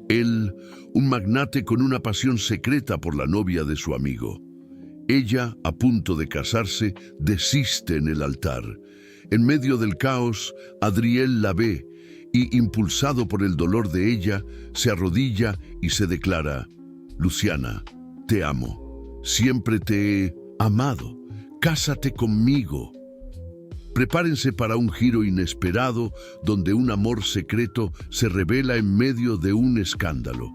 Él, un magnate con una pasión secreta por la novia de su amigo. Ella, a punto de casarse, desiste en el altar. En medio del caos, Adriel la ve y, impulsado por el dolor de ella, se arrodilla y se declara: Luciana, te amo. Siempre te he amado. Cásate conmigo. Prepárense para un giro inesperado donde un amor secreto se revela en medio de un escándalo.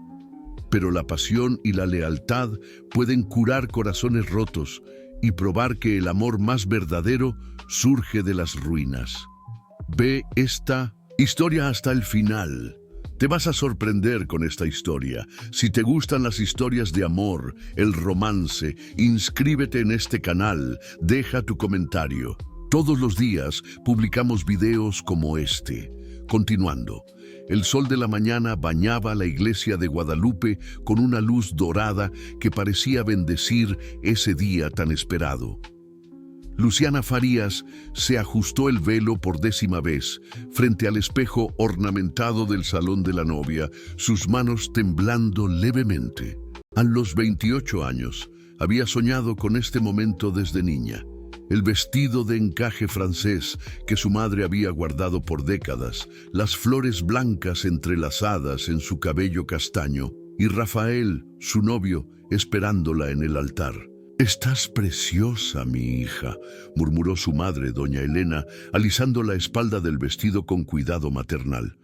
Pero la pasión y la lealtad pueden curar corazones rotos y probar que el amor más verdadero surge de las ruinas. Ve esta historia hasta el final. Te vas a sorprender con esta historia. Si te gustan las historias de amor, el romance, inscríbete en este canal, deja tu comentario. Todos los días publicamos videos como este. Continuando, el sol de la mañana bañaba la iglesia de Guadalupe con una luz dorada que parecía bendecir ese día tan esperado. Luciana Farías se ajustó el velo por 10ª vez frente al espejo ornamentado del salón de la novia, sus manos temblando levemente. A los 28 años, había soñado con este momento desde niña. El vestido de encaje francés que su madre había guardado por décadas, las flores blancas entrelazadas en su cabello castaño, y Rafael, su novio, esperándola en el altar. «Estás preciosa, mi hija», murmuró su madre, doña Elena, alisando la espalda del vestido con cuidado maternal.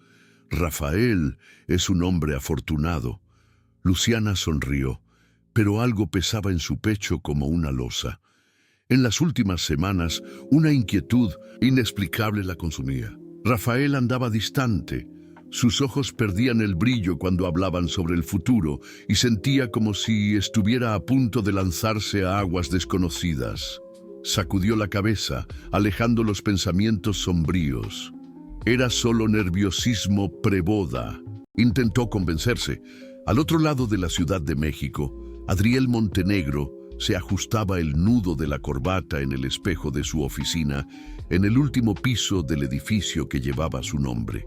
«Rafael es un hombre afortunado». Luciana sonrió, pero algo pesaba en su pecho como una losa. En las últimas semanas, una inquietud inexplicable la consumía. Rafael andaba distante. Sus ojos perdían el brillo cuando hablaban sobre el futuro y sentía como si estuviera a punto de lanzarse a aguas desconocidas. Sacudió la cabeza, alejando los pensamientos sombríos. Era solo nerviosismo preboda. Intentó convencerse. Al otro lado de la Ciudad de México, Adriel Montenegro se ajustaba el nudo de la corbata en el espejo de su oficina, en el último piso del edificio que llevaba su nombre.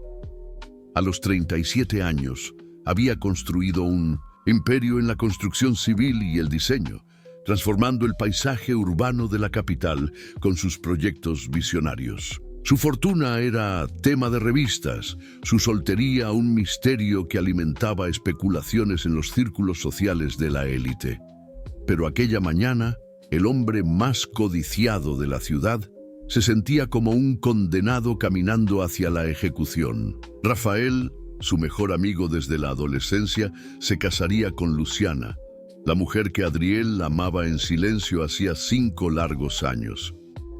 A los 37 años, había construido un imperio en la construcción civil y el diseño, transformando el paisaje urbano de la capital con sus proyectos visionarios. Su fortuna era tema de revistas, su soltería un misterio que alimentaba especulaciones en los círculos sociales de la élite. Pero aquella mañana, el hombre más codiciado de la ciudad se sentía como un condenado caminando hacia la ejecución. Rafael, su mejor amigo desde la adolescencia, se casaría con Luciana, la mujer que Adriel amaba en silencio hacía 5 largos años.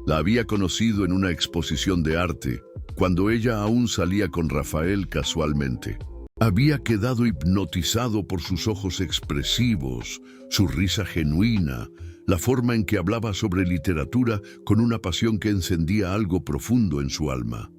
La había conocido en una exposición de arte, cuando ella aún salía con Rafael casualmente. Había quedado hipnotizado por sus ojos expresivos, su risa genuina, la forma en que hablaba sobre literatura con una pasión que encendía algo profundo en su alma.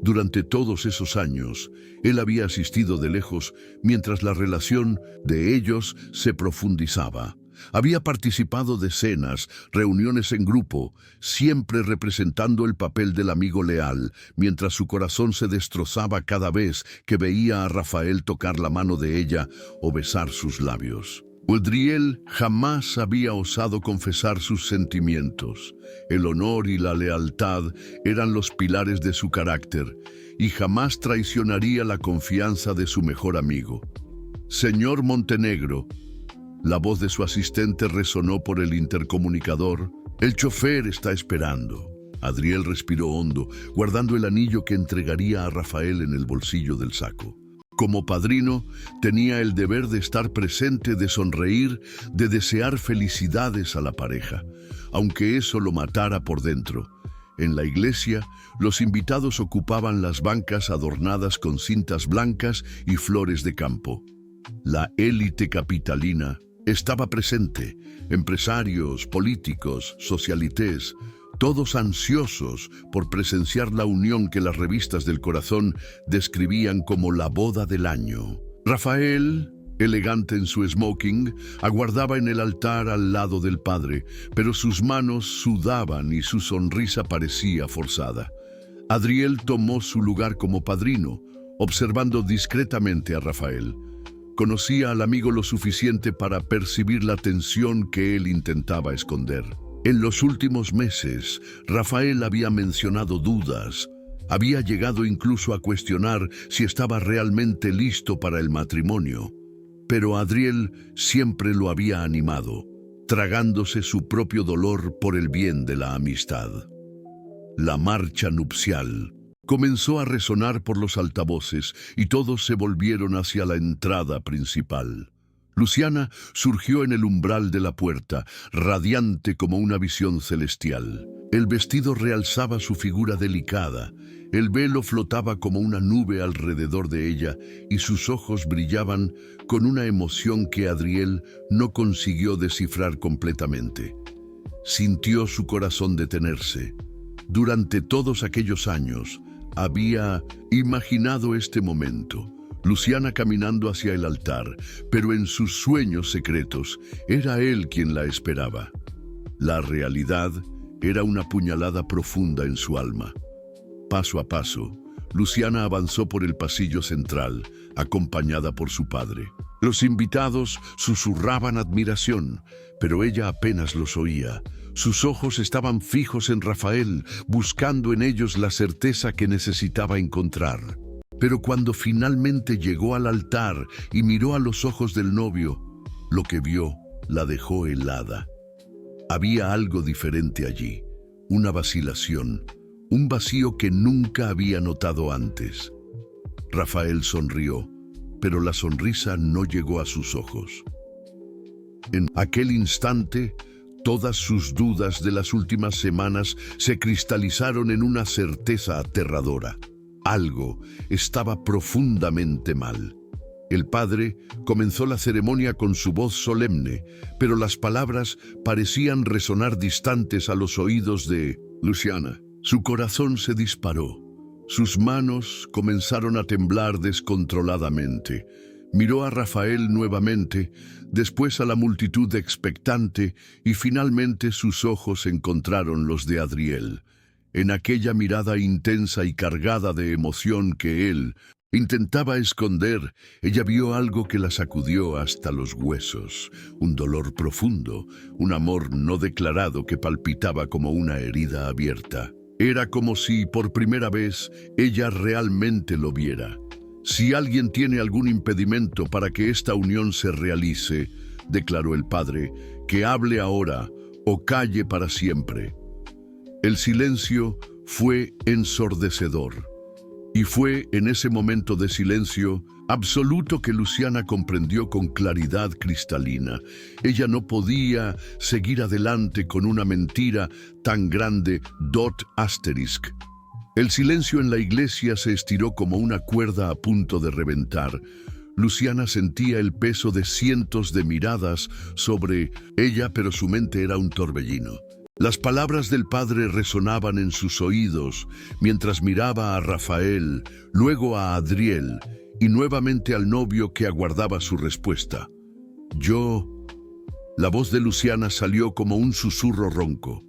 Durante todos esos años, él había asistido de lejos mientras la relación de ellos se profundizaba. Había participado de cenas, reuniones en grupo, siempre representando el papel del amigo leal, mientras su corazón se destrozaba cada vez que veía a Rafael tocar la mano de ella o besar sus labios. Adriel jamás había osado confesar sus sentimientos. El honor y la lealtad eran los pilares de su carácter, y jamás traicionaría la confianza de su mejor amigo. «Señor Montenegro», la voz de su asistente resonó por el intercomunicador. «El chofer está esperando». Adriel respiró hondo, guardando el anillo que entregaría a Rafael en el bolsillo del saco. Como padrino, tenía el deber de estar presente, de sonreír, de desear felicidades a la pareja, aunque eso lo matara por dentro. En la iglesia, los invitados ocupaban las bancas adornadas con cintas blancas y flores de campo. La élite capitalina estaba presente, empresarios, políticos, socialités, todos ansiosos por presenciar la unión que las revistas del corazón describían como la boda del año. Rafael, elegante en su smoking, aguardaba en el altar al lado del padre, pero sus manos sudaban y su sonrisa parecía forzada. Adriel tomó su lugar como padrino, observando discretamente a Rafael. Conocía al amigo lo suficiente para percibir la tensión que él intentaba esconder. En los últimos meses, Rafael había mencionado dudas. Había llegado incluso a cuestionar si estaba realmente listo para el matrimonio. Pero Adriel siempre lo había animado, tragándose su propio dolor por el bien de la amistad. La marcha nupcial comenzó a resonar por los altavoces y todos se volvieron hacia la entrada principal. Luciana surgió en el umbral de la puerta, radiante como una visión celestial. El vestido realzaba su figura delicada, el velo flotaba como una nube alrededor de ella y sus ojos brillaban con una emoción que Adriel no consiguió descifrar completamente. Sintió su corazón detenerse. Durante todos aquellos años, había imaginado este momento, Luciana caminando hacia el altar, pero en sus sueños secretos era él quien la esperaba. La realidad era una puñalada profunda en su alma. Paso a paso, Luciana avanzó por el pasillo central, acompañada por su padre. Los invitados susurraban admiración, pero ella apenas los oía. Sus ojos estaban fijos en Rafael, buscando en ellos la certeza que necesitaba encontrar. Pero cuando finalmente llegó al altar y miró a los ojos del novio, lo que vio la dejó helada. Había algo diferente allí, una vacilación, un vacío que nunca había notado antes. Rafael sonrió, pero la sonrisa no llegó a sus ojos. En aquel instante, todas sus dudas de las últimas semanas se cristalizaron en una certeza aterradora. Algo estaba profundamente mal. El padre comenzó la ceremonia con su voz solemne, pero las palabras parecían resonar distantes a los oídos de Luciana. Su corazón se disparó. Sus manos comenzaron a temblar descontroladamente. Miró a Rafael nuevamente, después a la multitud expectante y finalmente sus ojos encontraron los de Adriel. En aquella mirada intensa y cargada de emoción que él intentaba esconder, ella vio algo que la sacudió hasta los huesos, un dolor profundo, un amor no declarado que palpitaba como una herida abierta. Era como si por primera vez ella realmente lo viera. Si alguien tiene algún impedimento para que esta unión se realice, declaró el padre, que hable ahora o calle para siempre. El silencio fue ensordecedor. Y fue en ese momento de silencio absoluto que Luciana comprendió con claridad cristalina. Ella no podía seguir adelante con una mentira tan grande, ***. El silencio en la iglesia se estiró como una cuerda a punto de reventar. Luciana sentía el peso de cientos de miradas sobre ella, pero su mente era un torbellino. Las palabras del padre resonaban en sus oídos mientras miraba a Rafael, luego a Adriel y nuevamente al novio que aguardaba su respuesta. La voz de Luciana salió como un susurro ronco.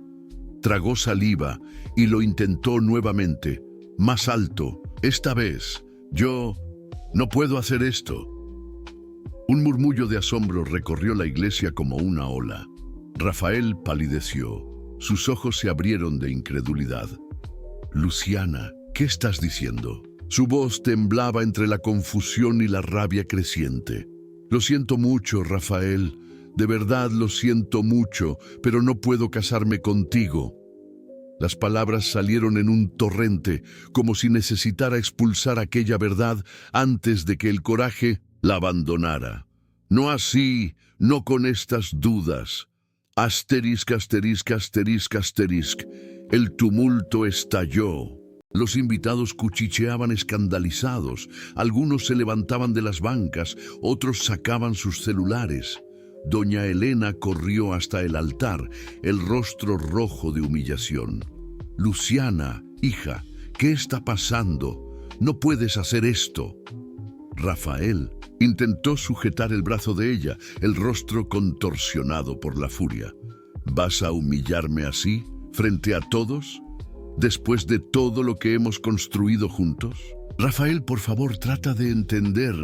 Tragó saliva y lo intentó nuevamente, más alto. Esta vez, no puedo hacer esto. Un murmullo de asombro recorrió la iglesia como una ola. Rafael palideció. Sus ojos se abrieron de incredulidad. Luciana, ¿qué estás diciendo? Su voz temblaba entre la confusión y la rabia creciente. Lo siento mucho, Rafael. De verdad lo siento mucho, pero no puedo casarme contigo. Las palabras salieron en un torrente, como si necesitara expulsar aquella verdad antes de que el coraje la abandonara. No así, no con estas dudas. Asterisc. El tumulto estalló. Los invitados cuchicheaban escandalizados. Algunos se levantaban de las bancas, otros sacaban sus celulares. Doña Elena corrió hasta el altar, el rostro rojo de humillación. Luciana, hija, ¿qué está pasando? No puedes hacer esto. Rafael intentó sujetar el brazo de ella, el rostro contorsionado por la furia. ¿Vas a humillarme así, frente a todos? ¿Después de todo lo que hemos construido juntos? Rafael, por favor, trata de entender.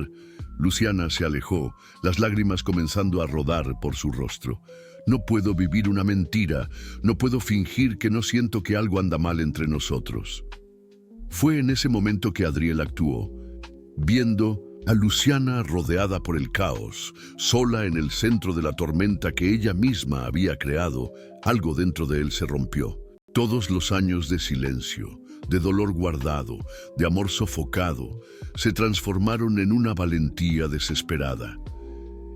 Luciana se alejó, las lágrimas comenzando a rodar por su rostro. No puedo vivir una mentira, no puedo fingir que no siento que algo anda mal entre nosotros. Fue en ese momento que Adriel actuó, viendo a Luciana rodeada por el caos, sola en el centro de la tormenta que ella misma había creado. Algo dentro de él se rompió. Todos los años de silencio, de dolor guardado, de amor sofocado, se transformaron en una valentía desesperada.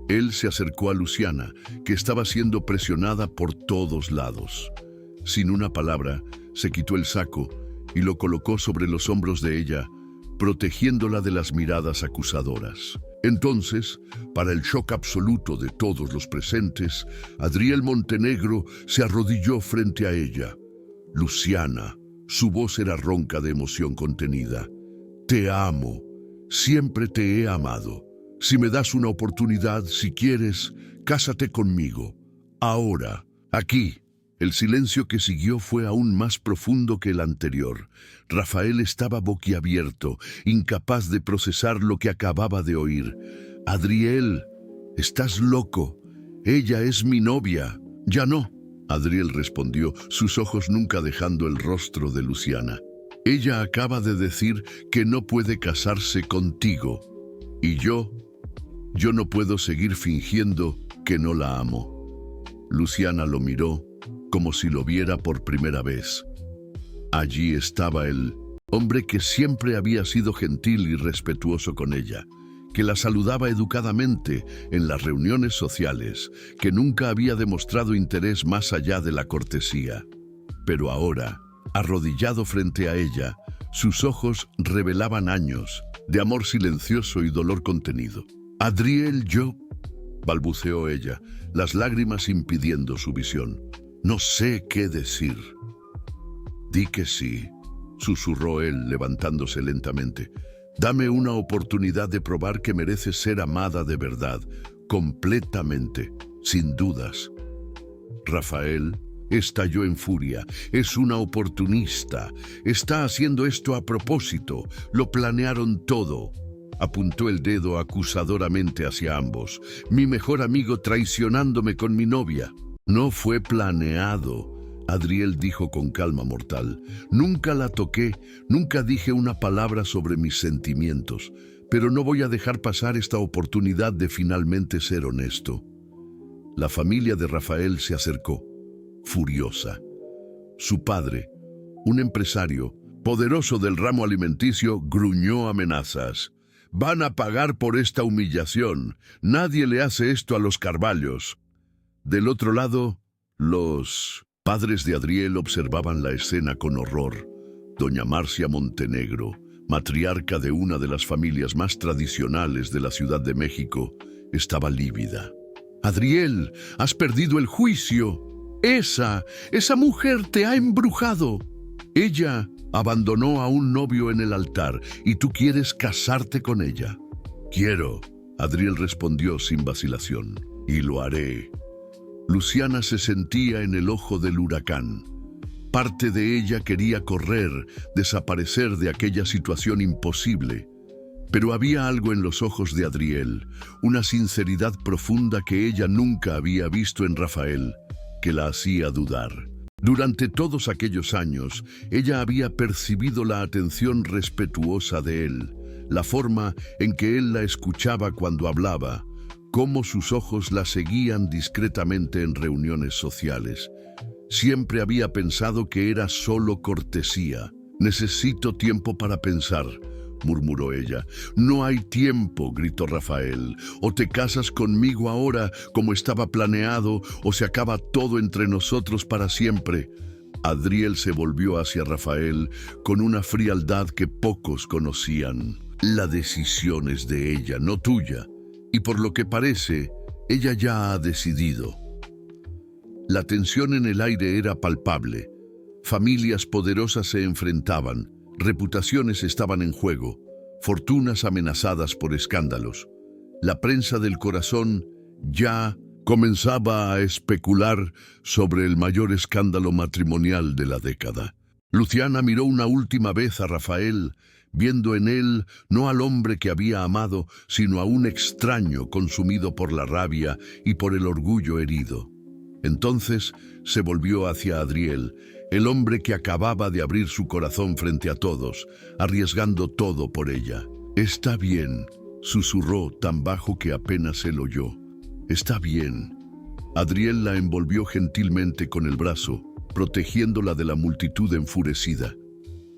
Él se acercó a Luciana, que estaba siendo presionada por todos lados. Sin una palabra, se quitó el saco y lo colocó sobre los hombros de ella, protegiéndola de las miradas acusadoras. Entonces, para el shock absoluto de todos los presentes, Adriel Montenegro se arrodilló frente a ella. Luciana, su voz era ronca de emoción contenida. Te amo, siempre te he amado. Si me das una oportunidad, si quieres, cásate conmigo. Ahora, aquí. El silencio que siguió fue aún más profundo que el anterior. Rafael estaba boquiabierto, incapaz de procesar lo que acababa de oír. Adriel, estás loco. Ella es mi novia. Ya no. Adriel respondió, sus ojos nunca dejando el rostro de Luciana. Ella acaba de decir que no puede casarse contigo. Y yo no puedo seguir fingiendo que no la amo. Luciana lo miró como si lo viera por primera vez. Allí estaba el hombre que siempre había sido gentil y respetuoso con ella, que la saludaba educadamente en las reuniones sociales, que nunca había demostrado interés más allá de la cortesía. Pero ahora, arrodillado frente a ella, sus ojos revelaban años de amor silencioso y dolor contenido. Adriel, balbuceó ella, las lágrimas impidiendo su visión. No sé qué decir. Di que sí, susurró él, levantándose lentamente. Dame una oportunidad de probar que mereces ser amada de verdad, completamente, sin dudas. Rafael estalló en furia. Es una oportunista. Está haciendo esto a propósito. Lo planearon todo. Apuntó el dedo acusadoramente hacia ambos. Mi mejor amigo traicionándome con mi novia. No fue planeado, Adriel dijo con calma mortal. Nunca la toqué, nunca dije una palabra sobre mis sentimientos, pero no voy a dejar pasar esta oportunidad de finalmente ser honesto. La familia de Rafael se acercó, furiosa. Su padre, un empresario poderoso del ramo alimenticio, gruñó amenazas. Van a pagar por esta humillación. Nadie le hace esto a los Carvalhos. Del otro lado, los padres de Adriel observaban la escena con horror. Doña Marcia Montenegro, matriarca de una de las familias más tradicionales de la Ciudad de México, estaba lívida. Adriel, has perdido el juicio. Esa mujer te ha embrujado. Ella abandonó a un novio en el altar y tú quieres casarte con ella. Quiero, Adriel respondió sin vacilación, y lo haré. Luciana se sentía en el ojo del huracán. Parte de ella quería correr, desaparecer de aquella situación imposible. Pero había algo en los ojos de Adriel, una sinceridad profunda que ella nunca había visto en Rafael, que la hacía dudar. Durante todos aquellos años, ella había percibido la atención respetuosa de él, la forma en que él la escuchaba cuando hablaba, cómo sus ojos la seguían discretamente en reuniones sociales. Siempre había pensado que era solo cortesía. Necesito tiempo para pensar, murmuró ella. No hay tiempo, gritó Rafael. O te casas conmigo ahora, como estaba planeado, o se acaba todo entre nosotros para siempre. Adriel se volvió hacia Rafael con una frialdad que pocos conocían. La decisión es de ella, no tuya. Y por lo que parece, ella ya ha decidido. La tensión en el aire era palpable. Familias poderosas se enfrentaban, reputaciones estaban en juego, fortunas amenazadas por escándalos. La prensa del corazón ya comenzaba a especular sobre el mayor escándalo matrimonial de la década. Luciana miró una última vez a Rafael, viendo en él no al hombre que había amado, sino a un extraño consumido por la rabia y por el orgullo herido. Entonces se volvió hacia Adriel, el hombre que acababa de abrir su corazón frente a todos, arriesgando todo por ella. «Está bien», susurró tan bajo que apenas él oyó. «Está bien». Adriel la envolvió gentilmente con el brazo, protegiéndola de la multitud enfurecida.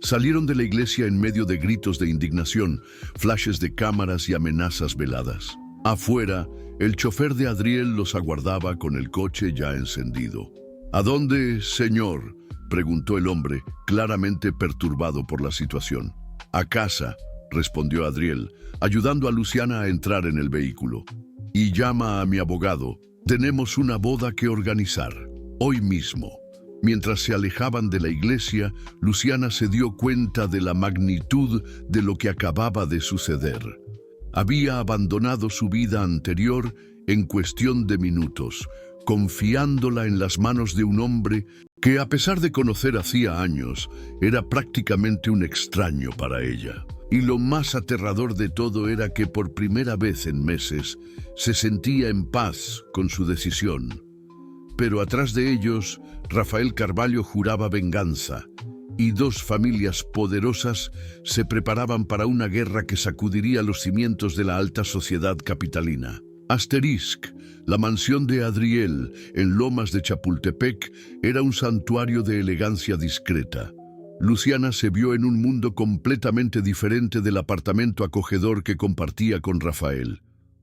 Salieron de la iglesia en medio de gritos de indignación, flashes de cámaras y amenazas veladas. Afuera, el chofer de Adriel los aguardaba con el coche ya encendido. «¿A dónde, señor?», preguntó el hombre, claramente perturbado por la situación. «A casa», respondió Adriel, ayudando a Luciana a entrar en el vehículo. «Y llama a mi abogado. Tenemos una boda que organizar, hoy mismo». Mientras se alejaban de la iglesia, Luciana se dio cuenta de la magnitud de lo que acababa de suceder. Había abandonado su vida anterior en cuestión de minutos, confiándola en las manos de un hombre que, a pesar de conocer hacía años, era prácticamente un extraño para ella. Y lo más aterrador de todo era que por primera vez en meses se sentía en paz con su decisión. Pero atrás de ellos, Rafael Carvalho juraba venganza, y dos familias poderosas se preparaban para una guerra que sacudiría los cimientos de la alta sociedad capitalina. Asterisk, la mansión de Adriel, en Lomas de Chapultepec, era un santuario de elegancia discreta. Luciana se vio en un mundo completamente diferente del apartamento acogedor que compartía con Rafael.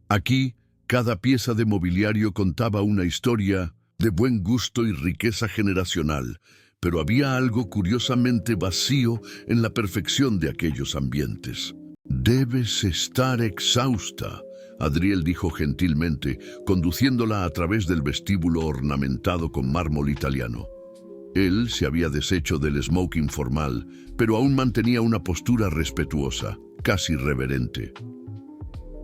Aquí, cada pieza de mobiliario contaba una historia de buen gusto y riqueza generacional, pero había algo curiosamente vacío en la perfección de aquellos ambientes. «Debes estar exhausta», Adriel dijo gentilmente, conduciéndola a través del vestíbulo ornamentado con mármol italiano. Él se había deshecho del smoking formal, pero aún mantenía una postura respetuosa, casi reverente.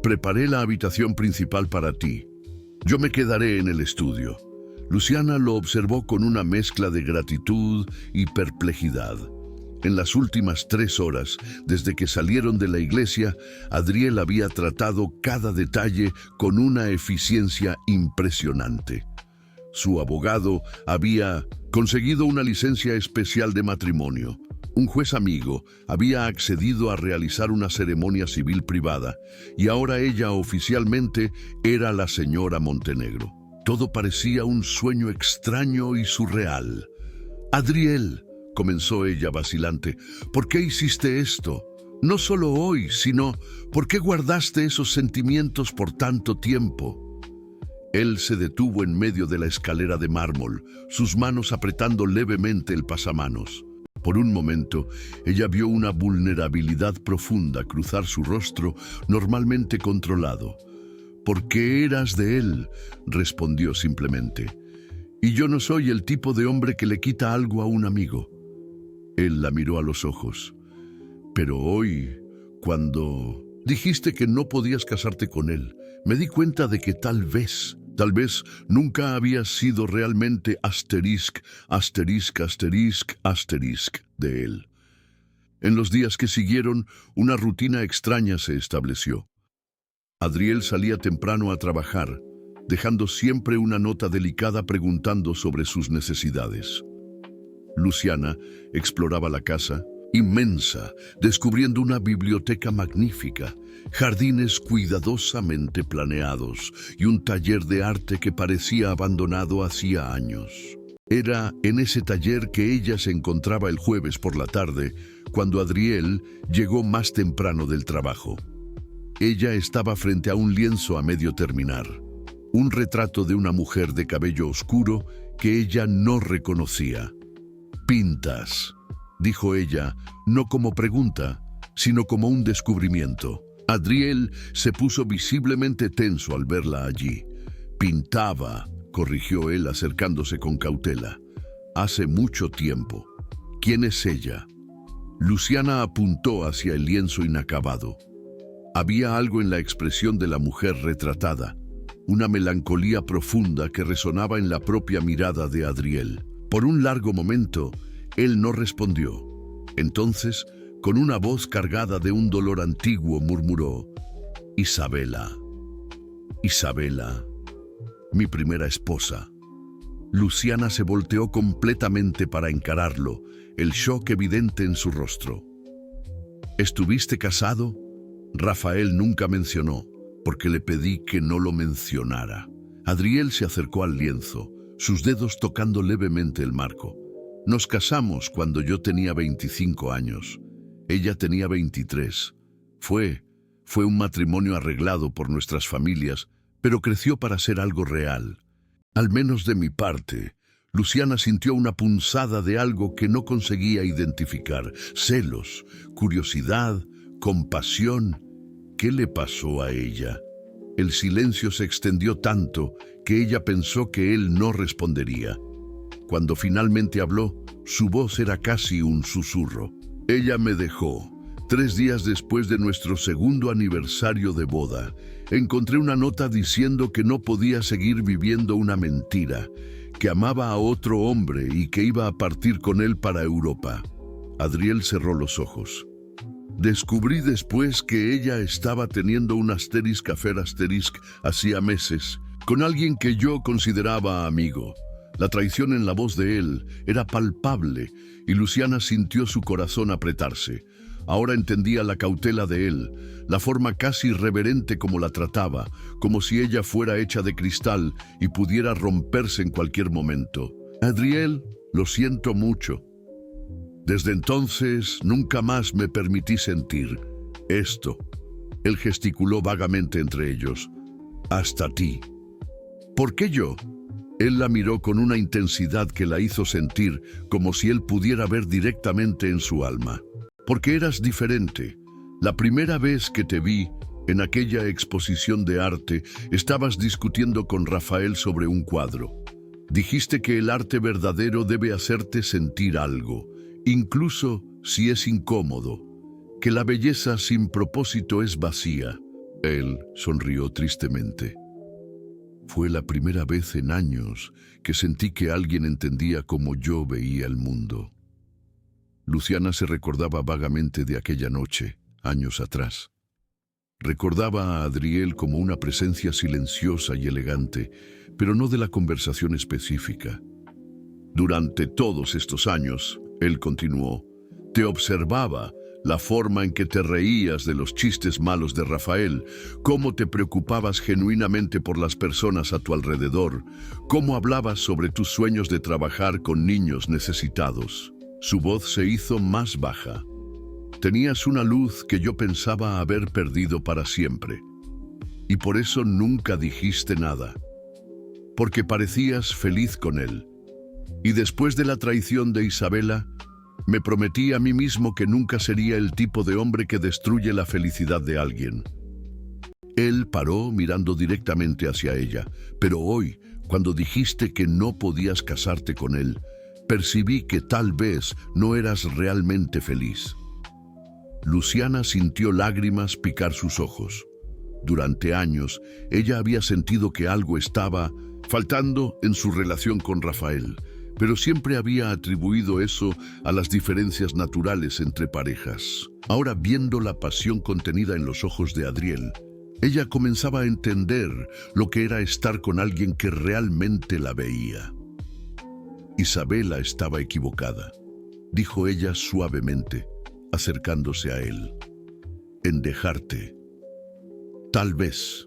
«Preparé la habitación principal para ti. Yo me quedaré en el estudio». Luciana lo observó con una mezcla de gratitud y perplejidad. En las últimas 3 horas, desde que salieron de la iglesia, Adriel había tratado cada detalle con una eficiencia impresionante. Su abogado había conseguido una licencia especial de matrimonio. Un juez amigo había accedido a realizar una ceremonia civil privada, y ahora ella oficialmente era la señora Montenegro. Todo parecía un sueño extraño y surreal. «Adriel», comenzó ella vacilante, «¿por qué hiciste esto? No solo hoy, sino ¿por qué guardaste esos sentimientos por tanto tiempo?» Él se detuvo en medio de la escalera de mármol, sus manos apretando levemente el pasamanos. Por un momento, ella vio una vulnerabilidad profunda cruzar su rostro normalmente controlado. «Porque eras de él», respondió simplemente. «Y yo no soy el tipo de hombre que le quita algo a un amigo». Él la miró a los ojos. «Pero hoy, cuando dijiste que no podías casarte con él, me di cuenta de que tal vez nunca habías sido realmente asterisk de él». En los días que siguieron, una rutina extraña se estableció. Adriel salía temprano a trabajar, dejando siempre una nota delicada preguntando sobre sus necesidades. Luciana exploraba la casa, inmensa, descubriendo una biblioteca magnífica, jardines cuidadosamente planeados y un taller de arte que parecía abandonado hacía años. Era en ese taller que ella se encontraba el jueves por la tarde, cuando Adriel llegó más temprano del trabajo. Ella estaba frente a un lienzo a medio terminar, un retrato de una mujer de cabello oscuro que ella no reconocía. «Pintas», dijo ella, no como pregunta, sino como un descubrimiento. Adriel se puso visiblemente tenso al verla allí. «Pintaba», corrigió él acercándose con cautela. «Hace mucho tiempo». «¿Quién es ella?» Luciana apuntó hacia el lienzo inacabado. Había algo en la expresión de la mujer retratada, una melancolía profunda que resonaba en la propia mirada de Adriel. Por un largo momento, él no respondió. Entonces, Con una voz cargada de un dolor antiguo murmuró: Isabela, Isabela, mi primera esposa. Luciana se volteó completamente para encararlo, el shock evidente en su rostro. ¿Estuviste casado? Rafael nunca mencionó, porque le pedí que no lo mencionara. Adriel se acercó al lienzo, sus dedos tocando levemente el marco. Nos casamos cuando yo tenía 25 años. Ella tenía 23. Fue un matrimonio arreglado por nuestras familias, pero creció para ser algo real. Al menos de mi parte, Luciana sintió una punzada de algo que no conseguía identificar. Celos, curiosidad, compasión. ¿Qué le pasó a ella? El silencio se extendió tanto que ella pensó que él no respondería. Cuando finalmente habló, su voz era casi un susurro. Ella me dejó. 3 días después de nuestro segundo aniversario de boda, encontré una nota diciendo que no podía seguir viviendo una mentira, que amaba a otro hombre y que iba a partir con él para Europa. Adriel cerró los ojos. Descubrí después que ella estaba teniendo un *affair* hacía meses, con alguien que yo consideraba amigo. La traición en la voz de él era palpable y Luciana sintió su corazón apretarse. Ahora entendía la cautela de él, la forma casi irreverente como la trataba, como si ella fuera hecha de cristal y pudiera romperse en cualquier momento. Adriel, lo siento mucho. Desde entonces nunca más me permití sentir esto. Él gesticuló vagamente entre ellos. Hasta ti. ¿Por qué yo? Él la miró con una intensidad que la hizo sentir como si él pudiera ver directamente en su alma. Porque eras diferente. La primera vez que te vi, en aquella exposición de arte, estabas discutiendo con Rafael sobre un cuadro. Dijiste que el arte verdadero debe hacerte sentir algo, incluso si es incómodo, que la belleza sin propósito es vacía. Él sonrió tristemente. Fue la primera vez en años que sentí que alguien entendía cómo yo veía el mundo. Luciana se recordaba vagamente de aquella noche, años atrás. Recordaba a Adriel como una presencia silenciosa y elegante, pero no de la conversación específica. Durante todos estos años, él continuó, te observaba, la forma en que te reías de los chistes malos de Rafael, cómo te preocupabas genuinamente por las personas a tu alrededor, cómo hablabas sobre tus sueños de trabajar con niños necesitados. Su voz se hizo más baja. Tenías una luz que yo pensaba haber perdido para siempre. Y por eso nunca dijiste nada. Porque parecías feliz con él. Y después de la traición de Isabela, me prometí a mí mismo que nunca sería el tipo de hombre que destruye la felicidad de alguien. Él paró mirando directamente hacia ella, pero hoy, cuando dijiste que no podías casarte con él, percibí que tal vez no eras realmente feliz. Luciana sintió lágrimas picar sus ojos. Durante años, ella había sentido que algo estaba faltando en su relación con Rafael, pero siempre había atribuido eso a las diferencias naturales entre parejas. Ahora, viendo la pasión contenida en los ojos de Adriel, ella comenzaba a entender lo que era estar con alguien que realmente la veía. Isabela estaba equivocada, dijo ella suavemente, acercándose a él. En dejarte. Tal vez.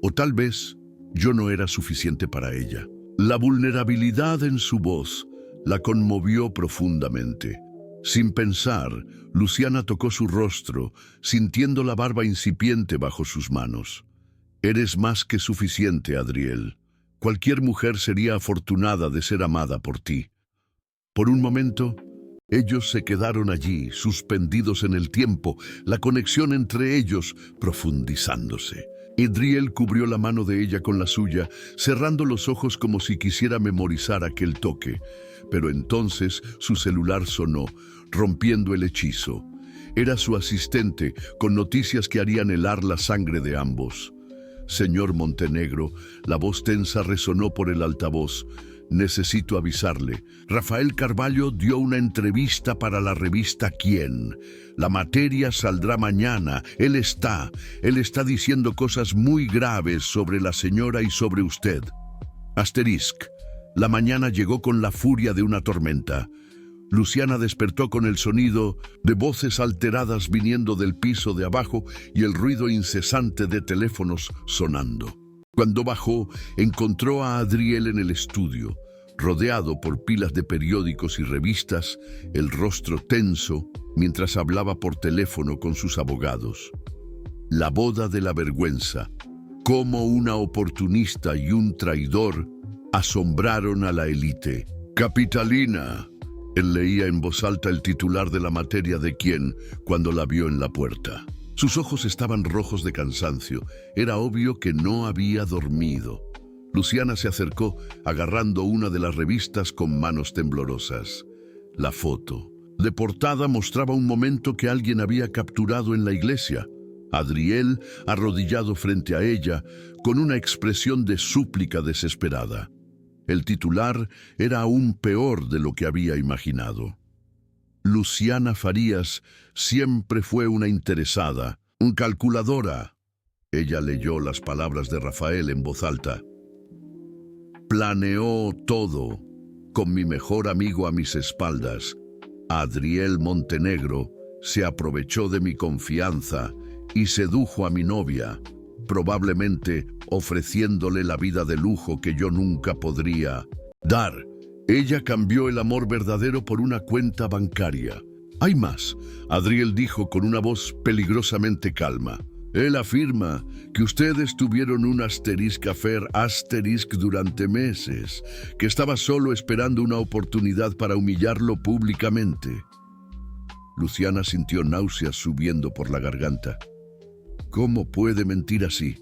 O tal vez yo no era suficiente para ella. La vulnerabilidad en su voz la conmovió profundamente. Sin pensar, Luciana tocó su rostro, sintiendo la barba incipiente bajo sus manos. Eres más que suficiente, Adriel. Cualquier mujer sería afortunada de ser amada por ti. Por un momento, ellos se quedaron allí, suspendidos en el tiempo, la conexión entre ellos profundizándose. Adriel cubrió la mano de ella con la suya, cerrando los ojos como si quisiera memorizar aquel toque. Pero entonces su celular sonó, rompiendo el hechizo. Era su asistente, con noticias que harían helar la sangre de ambos. Señor Montenegro, la voz tensa resonó por el altavoz. Necesito avisarle. Rafael Carballo dio una entrevista para la revista Quién. La materia saldrá mañana. Él está diciendo cosas muy graves sobre la señora y sobre usted. Asterisk. La mañana llegó con la furia de una tormenta. Luciana despertó con el sonido de voces alteradas viniendo del piso de abajo y el ruido incesante de teléfonos sonando. Cuando bajó, encontró a Adriel en el estudio, rodeado por pilas de periódicos y revistas, el rostro tenso, mientras hablaba por teléfono con sus abogados. La boda de la vergüenza, cómo una oportunista y un traidor asombraron a la élite. Capitalina. Él leía en voz alta el titular de la materia de Quién cuando la vio en la puerta. Sus ojos estaban rojos de cansancio. Era obvio que no había dormido. Luciana se acercó, agarrando una de las revistas con manos temblorosas. La foto de portada mostraba un momento que alguien había capturado en la iglesia. Adriel, arrodillado frente a ella, con una expresión de súplica desesperada. El titular era aún peor de lo que había imaginado. Luciana Farías siempre fue una interesada, una calculadora. Ella leyó las palabras de Rafael en voz alta. Planeó todo, con mi mejor amigo a mis espaldas. Adriel Montenegro se aprovechó de mi confianza y sedujo a mi novia, probablemente ofreciéndole la vida de lujo que yo nunca podría dar. Ella cambió el amor verdadero por una cuenta bancaria. Hay más, Adriel dijo con una voz peligrosamente calma. Él afirma que ustedes tuvieron un affair durante meses, que estaba solo esperando una oportunidad para humillarlo públicamente. Luciana sintió náuseas subiendo por la garganta. ¿Cómo puede mentir así?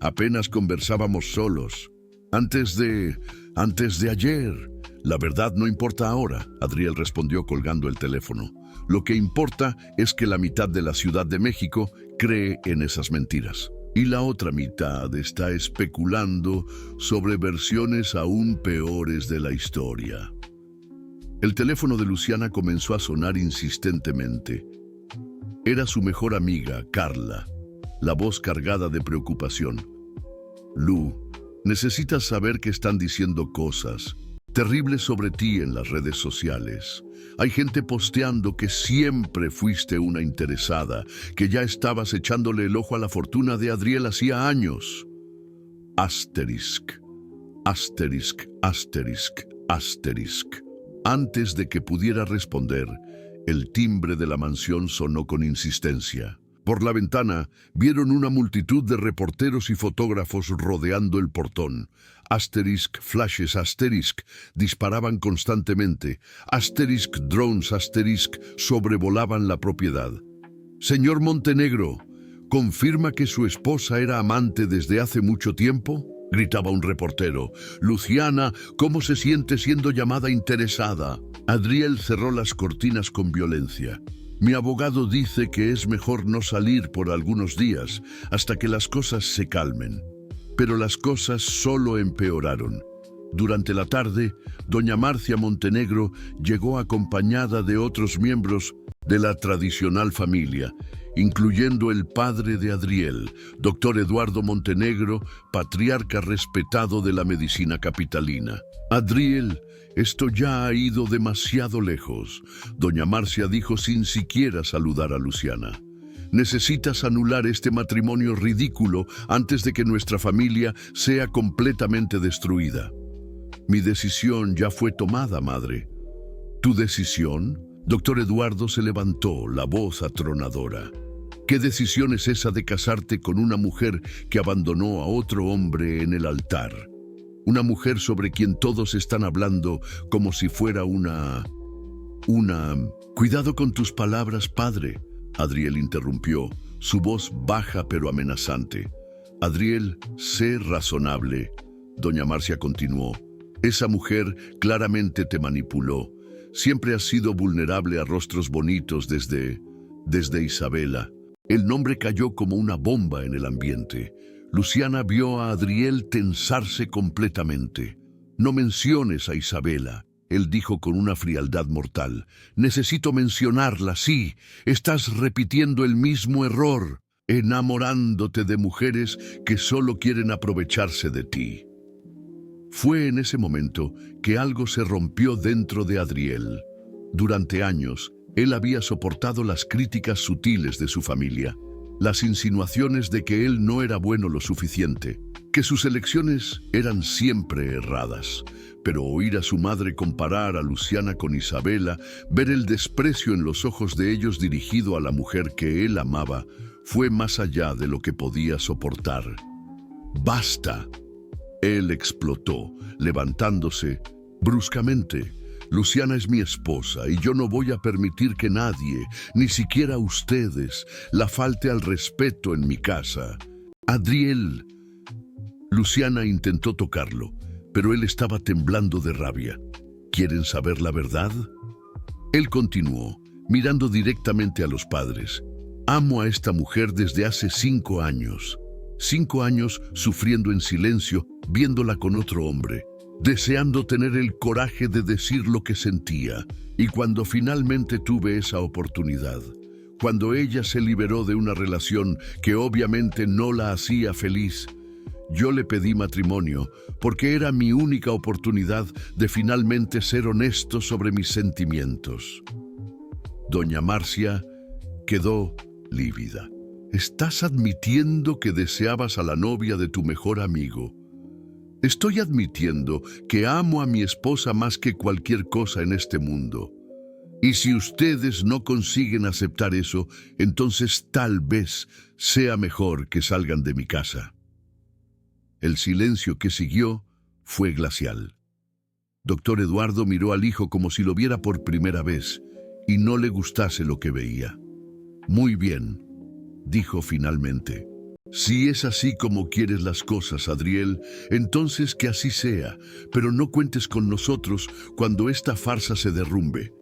Apenas conversábamos solos. Antes de ayer. La verdad no importa ahora, Adriel respondió colgando el teléfono. Lo que importa es que la mitad de la Ciudad de México cree en esas mentiras. Y la otra mitad está especulando sobre versiones aún peores de la historia. El teléfono de Luciana comenzó a sonar insistentemente. Era su mejor amiga, Carla, la voz cargada de preocupación. Lu, necesitas saber que están diciendo cosas terribles sobre ti en las redes sociales. Hay gente posteando que siempre fuiste una interesada, que ya estabas echándole el ojo a la fortuna de Adriel hacía años. Asterisk, asterisk, asterisk, asterisk. Antes de que pudiera responder, el timbre de la mansión sonó con insistencia. Por la ventana vieron una multitud de reporteros y fotógrafos rodeando el portón. Asterisk, flashes, asterisk, disparaban constantemente. Asterisk, drones, asterisk, sobrevolaban la propiedad. Señor Montenegro, ¿confirma que su esposa era amante desde hace mucho tiempo? Gritaba un reportero. Luciana, ¿cómo se siente siendo llamada interesada? Adriel cerró las cortinas con violencia. Mi abogado dice que es mejor no salir por algunos días hasta que las cosas se calmen. Pero las cosas solo empeoraron. Durante la tarde, doña Marcia Montenegro llegó acompañada de otros miembros de la tradicional familia, incluyendo el padre de Adriel, doctor Eduardo Montenegro, patriarca respetado de la medicina capitalina. Adriel, esto ya ha ido demasiado lejos, doña Marcia dijo sin siquiera saludar a Luciana. Necesitas anular este matrimonio ridículo antes de que nuestra familia sea completamente destruida. Mi decisión ya fue tomada, madre. ¿Tu decisión? Doctor Eduardo se levantó, la voz atronadora. ¿Qué decisión es esa de casarte con una mujer que abandonó a otro hombre en el altar? Una mujer sobre quien todos están hablando como si fuera una... Cuidado con tus palabras, padre. Adriel interrumpió, su voz baja pero amenazante. Adriel, sé razonable. Doña Marcia continuó. Esa mujer claramente te manipuló. Siempre has sido vulnerable a rostros bonitos desde Isabela. El nombre cayó como una bomba en el ambiente. Luciana vio a Adriel tensarse completamente. No menciones a Isabela. Él dijo con una frialdad mortal. Necesito mencionarla, sí. Estás repitiendo el mismo error, enamorándote de mujeres que solo quieren aprovecharse de ti. Fue en ese momento que algo se rompió dentro de Adriel. Durante años, él había soportado las críticas sutiles de su familia, las insinuaciones de que él no era bueno lo suficiente, que sus elecciones eran siempre erradas. Pero oír a su madre comparar a Luciana con Isabela, ver el desprecio en los ojos de ellos dirigido a la mujer que él amaba, fue más allá de lo que podía soportar. ¡Basta! Él explotó, levantándose bruscamente. Luciana es mi esposa y yo no voy a permitir que nadie, ni siquiera ustedes, la falte al respeto en mi casa. Adriel. Luciana intentó tocarlo, pero él estaba temblando de rabia. ¿Quieren saber la verdad? Él continuó, mirando directamente a los padres. Amo a esta mujer desde hace 5 años. 5 años sufriendo en silencio, viéndola con otro hombre, deseando tener el coraje de decir lo que sentía. Y cuando finalmente tuve esa oportunidad, cuando ella se liberó de una relación que obviamente no la hacía feliz, yo le pedí matrimonio porque era mi única oportunidad de finalmente ser honesto sobre mis sentimientos. Doña Marcia quedó lívida. Estás admitiendo que deseabas a la novia de tu mejor amigo. Estoy admitiendo que amo a mi esposa más que cualquier cosa en este mundo. Y si ustedes no consiguen aceptar eso, entonces tal vez sea mejor que salgan de mi casa. El silencio que siguió fue glacial. Doctor Eduardo miró al hijo como si lo viera por primera vez y no le gustase lo que veía. Muy bien, dijo finalmente. Si es así como quieres las cosas, Adriel, entonces que así sea, pero no cuentes con nosotros cuando esta farsa se derrumbe.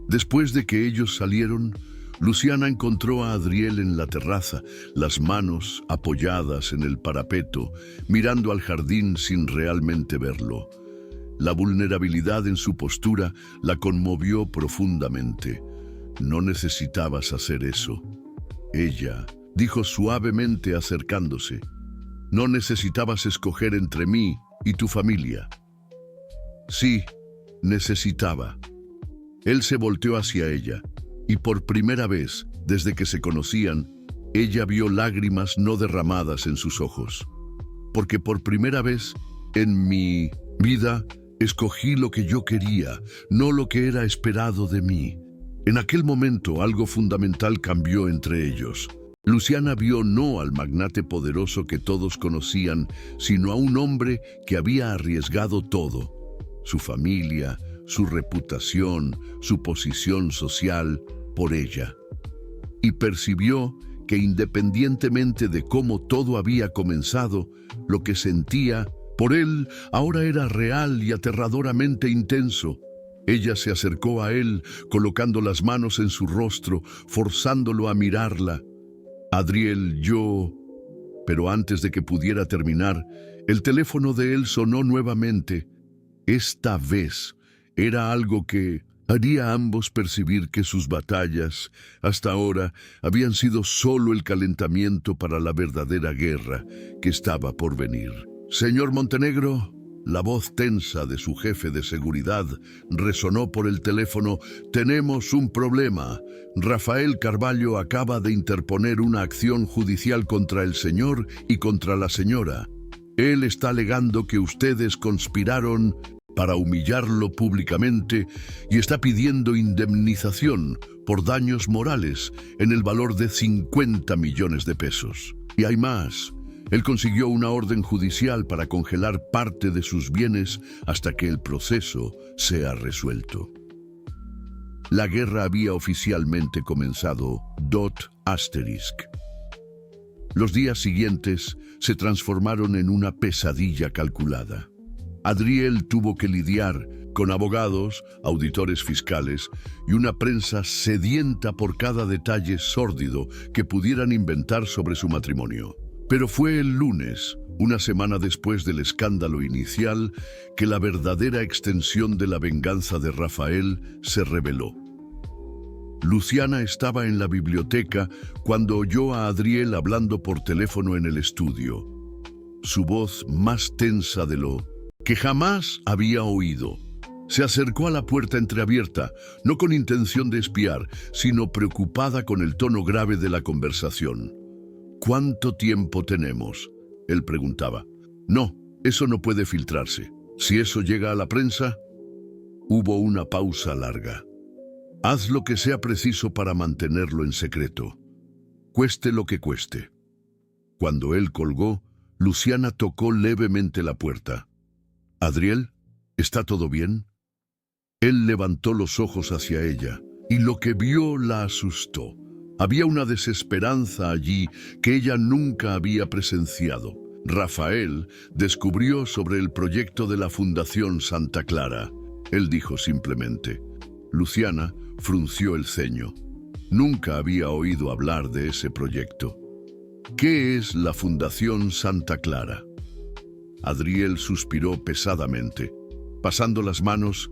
Después de que ellos salieron, Luciana encontró a Adriel en la terraza, las manos apoyadas en el parapeto, mirando al jardín sin realmente verlo. La vulnerabilidad en su postura la conmovió profundamente. No necesitabas hacer eso. Ella dijo suavemente acercándose. No necesitabas escoger entre mí y tu familia. Sí, necesitaba. Él se volteó hacia ella, y por primera vez, desde que se conocían, ella vio lágrimas no derramadas en sus ojos. Porque por primera vez en mi vida escogí lo que yo quería, no lo que era esperado de mí. En aquel momento algo fundamental cambió entre ellos. Luciana vio no al magnate poderoso que todos conocían, sino a un hombre que había arriesgado todo: su familia, su reputación, su posición social, por ella. Y percibió que independientemente de cómo todo había comenzado, lo que sentía por él ahora era real y aterradoramente intenso. Ella se acercó a él, colocando las manos en su rostro, forzándolo a mirarla. Adriel, yo... Pero antes de que pudiera terminar, el teléfono de él sonó nuevamente. Esta vez era algo que haría a ambos percibir que sus batallas, hasta ahora, habían sido solo el calentamiento para la verdadera guerra que estaba por venir. Señor Montenegro, la voz tensa de su jefe de seguridad resonó por el teléfono. Tenemos un problema. Rafael Carballo acaba de interponer una acción judicial contra el señor y contra la señora. Él está alegando que ustedes conspiraron para humillarlo públicamente y está pidiendo indemnización por daños morales en el valor de 50 millones de pesos. Y hay más. Él consiguió una orden judicial para congelar parte de sus bienes hasta que el proceso sea resuelto. La guerra había oficialmente comenzado. ***. Los días siguientes se transformaron en una pesadilla calculada. Adriel tuvo que lidiar con abogados, auditores fiscales y una prensa sedienta por cada detalle sórdido que pudieran inventar sobre su matrimonio. Pero fue el lunes, una semana después del escándalo inicial, que la verdadera extensión de la venganza de Rafael se reveló. Luciana estaba en la biblioteca cuando oyó a Adriel hablando por teléfono en el estudio. Su voz más tensa de lo que jamás había oído. Se acercó a la puerta entreabierta, no con intención de espiar, sino preocupada con el tono grave de la conversación. ¿Cuánto tiempo tenemos?, él preguntaba. No, eso no puede filtrarse. Si eso llega a la prensa... Hubo una pausa larga. Haz lo que sea preciso para mantenerlo en secreto, cueste lo que cueste. Cuando él colgó, Luciana tocó levemente la puerta. «Adriel, ¿está todo bien?». Él levantó los ojos hacia ella, y lo que vio la asustó. Había una desesperanza allí que ella nunca había presenciado. Rafael descubrió sobre el proyecto de la Fundación Santa Clara. Él dijo simplemente. Luciana frunció el ceño. Nunca había oído hablar de ese proyecto. ¿Qué es la Fundación Santa Clara? Adriel suspiró pesadamente, pasando las manos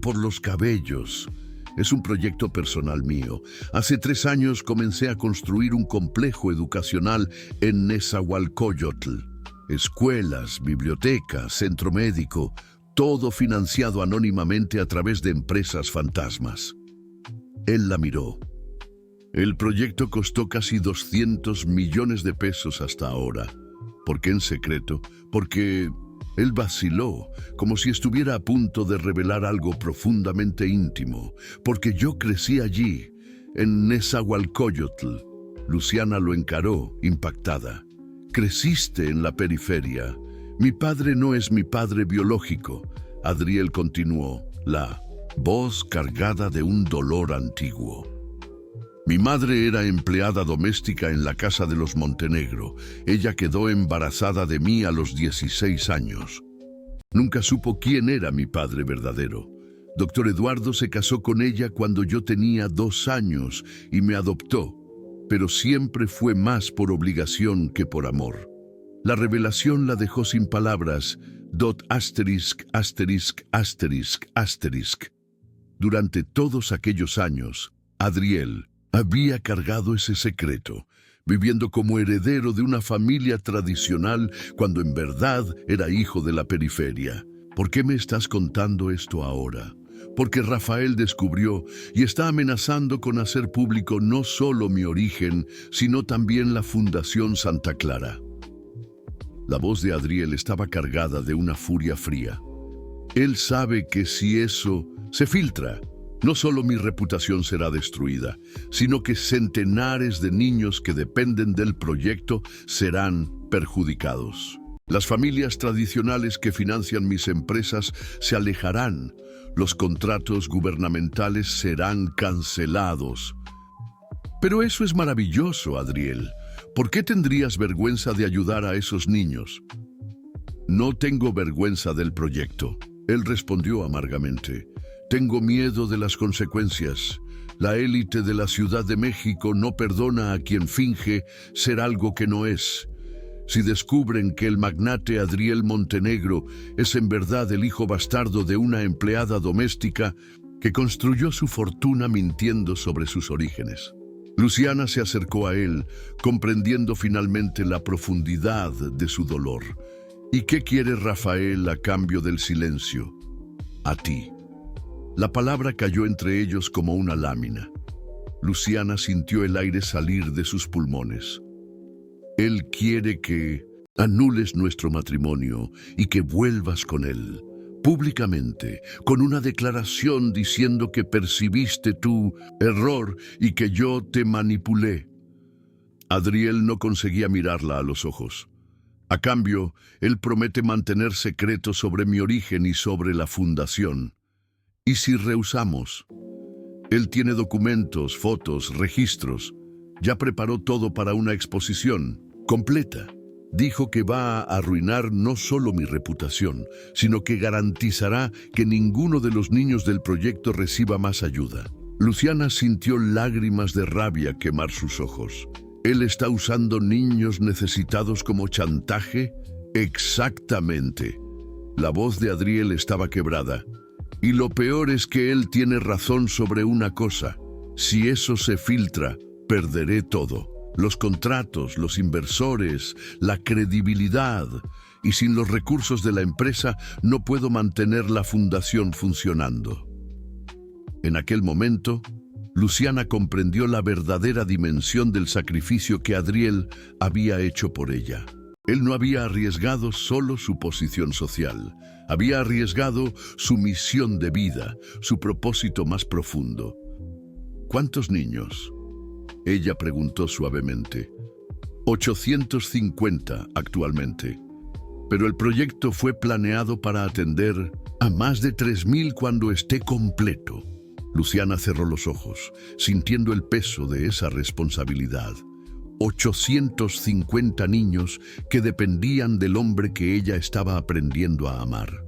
por los cabellos. Es un proyecto personal mío. Hace 3 años comencé a construir un complejo educacional en Nezahualcóyotl. Escuelas, bibliotecas, centro médico, todo financiado anónimamente a través de empresas fantasmas. Él la miró. El proyecto costó casi 200 millones de pesos hasta ahora. ¿Por qué en secreto? Porque él vaciló, como si estuviera a punto de revelar algo profundamente íntimo. Porque yo crecí allí, en Nezahualcóyotl. Luciana lo encaró, impactada. Creciste en la periferia. Mi padre no es mi padre biológico. Adriel continuó, la voz cargada de un dolor antiguo. Mi madre era empleada doméstica en la casa de los Montenegro. Ella quedó embarazada de mí a los 16 años. Nunca supo quién era mi padre verdadero. Doctor Eduardo se casó con ella cuando yo tenía 2 años y me adoptó, pero siempre fue más por obligación que por amor. La revelación la dejó sin palabras. ... Durante todos aquellos años, Adriel había cargado ese secreto, viviendo como heredero de una familia tradicional cuando en verdad era hijo de la periferia. ¿Por qué me estás contando esto ahora? Porque Rafael descubrió y está amenazando con hacer público no solo mi origen, sino también la Fundación Santa Clara. La voz de Adriel estaba cargada de una furia fría. Él sabe que si eso se filtra, no solo mi reputación será destruida, sino que centenares de niños que dependen del proyecto serán perjudicados. Las familias tradicionales que financian mis empresas se alejarán. Los contratos gubernamentales serán cancelados. Pero eso es maravilloso, Adriel. ¿Por qué tendrías vergüenza de ayudar a esos niños? No tengo vergüenza del proyecto, él respondió amargamente. Tengo miedo de las consecuencias. La élite de la Ciudad de México no perdona a quien finge ser algo que no es. Si descubren que el magnate Adriel Montenegro es en verdad el hijo bastardo de una empleada doméstica que construyó su fortuna mintiendo sobre sus orígenes. Luciana se acercó a él, comprendiendo finalmente la profundidad de su dolor. ¿Y qué quiere Rafael a cambio del silencio? A ti. La palabra cayó entre ellos como una lámina. Luciana sintió el aire salir de sus pulmones. Él quiere que anules nuestro matrimonio y que vuelvas con él, públicamente, con una declaración diciendo que percibiste tu error y que yo te manipulé. Adriel no conseguía mirarla a los ojos. A cambio, él promete mantener secreto sobre mi origen y sobre la fundación. ¿Y si rehusamos? Él tiene documentos, fotos, registros. Ya preparó todo para una exposición completa. Dijo que va a arruinar no solo mi reputación, sino que garantizará que ninguno de los niños del proyecto reciba más ayuda. Luciana sintió lágrimas de rabia quemar sus ojos. ¿Él está usando niños necesitados como chantaje? Exactamente. La voz de Adriel estaba quebrada. Y lo peor es que él tiene razón sobre una cosa. Si eso se filtra, perderé todo. Los contratos, los inversores, la credibilidad. Y sin los recursos de la empresa no puedo mantener la fundación funcionando. En aquel momento, Luciana comprendió la verdadera dimensión del sacrificio que Adriel había hecho por ella. Él no había arriesgado solo su posición social, había arriesgado su misión de vida, su propósito más profundo. ¿Cuántos niños? Ella preguntó suavemente. 850 actualmente. Pero el proyecto fue planeado para atender a más de 3000 cuando esté completo. Luciana cerró los ojos, sintiendo el peso de esa responsabilidad. 850 niños que dependían del hombre que ella estaba aprendiendo a amar.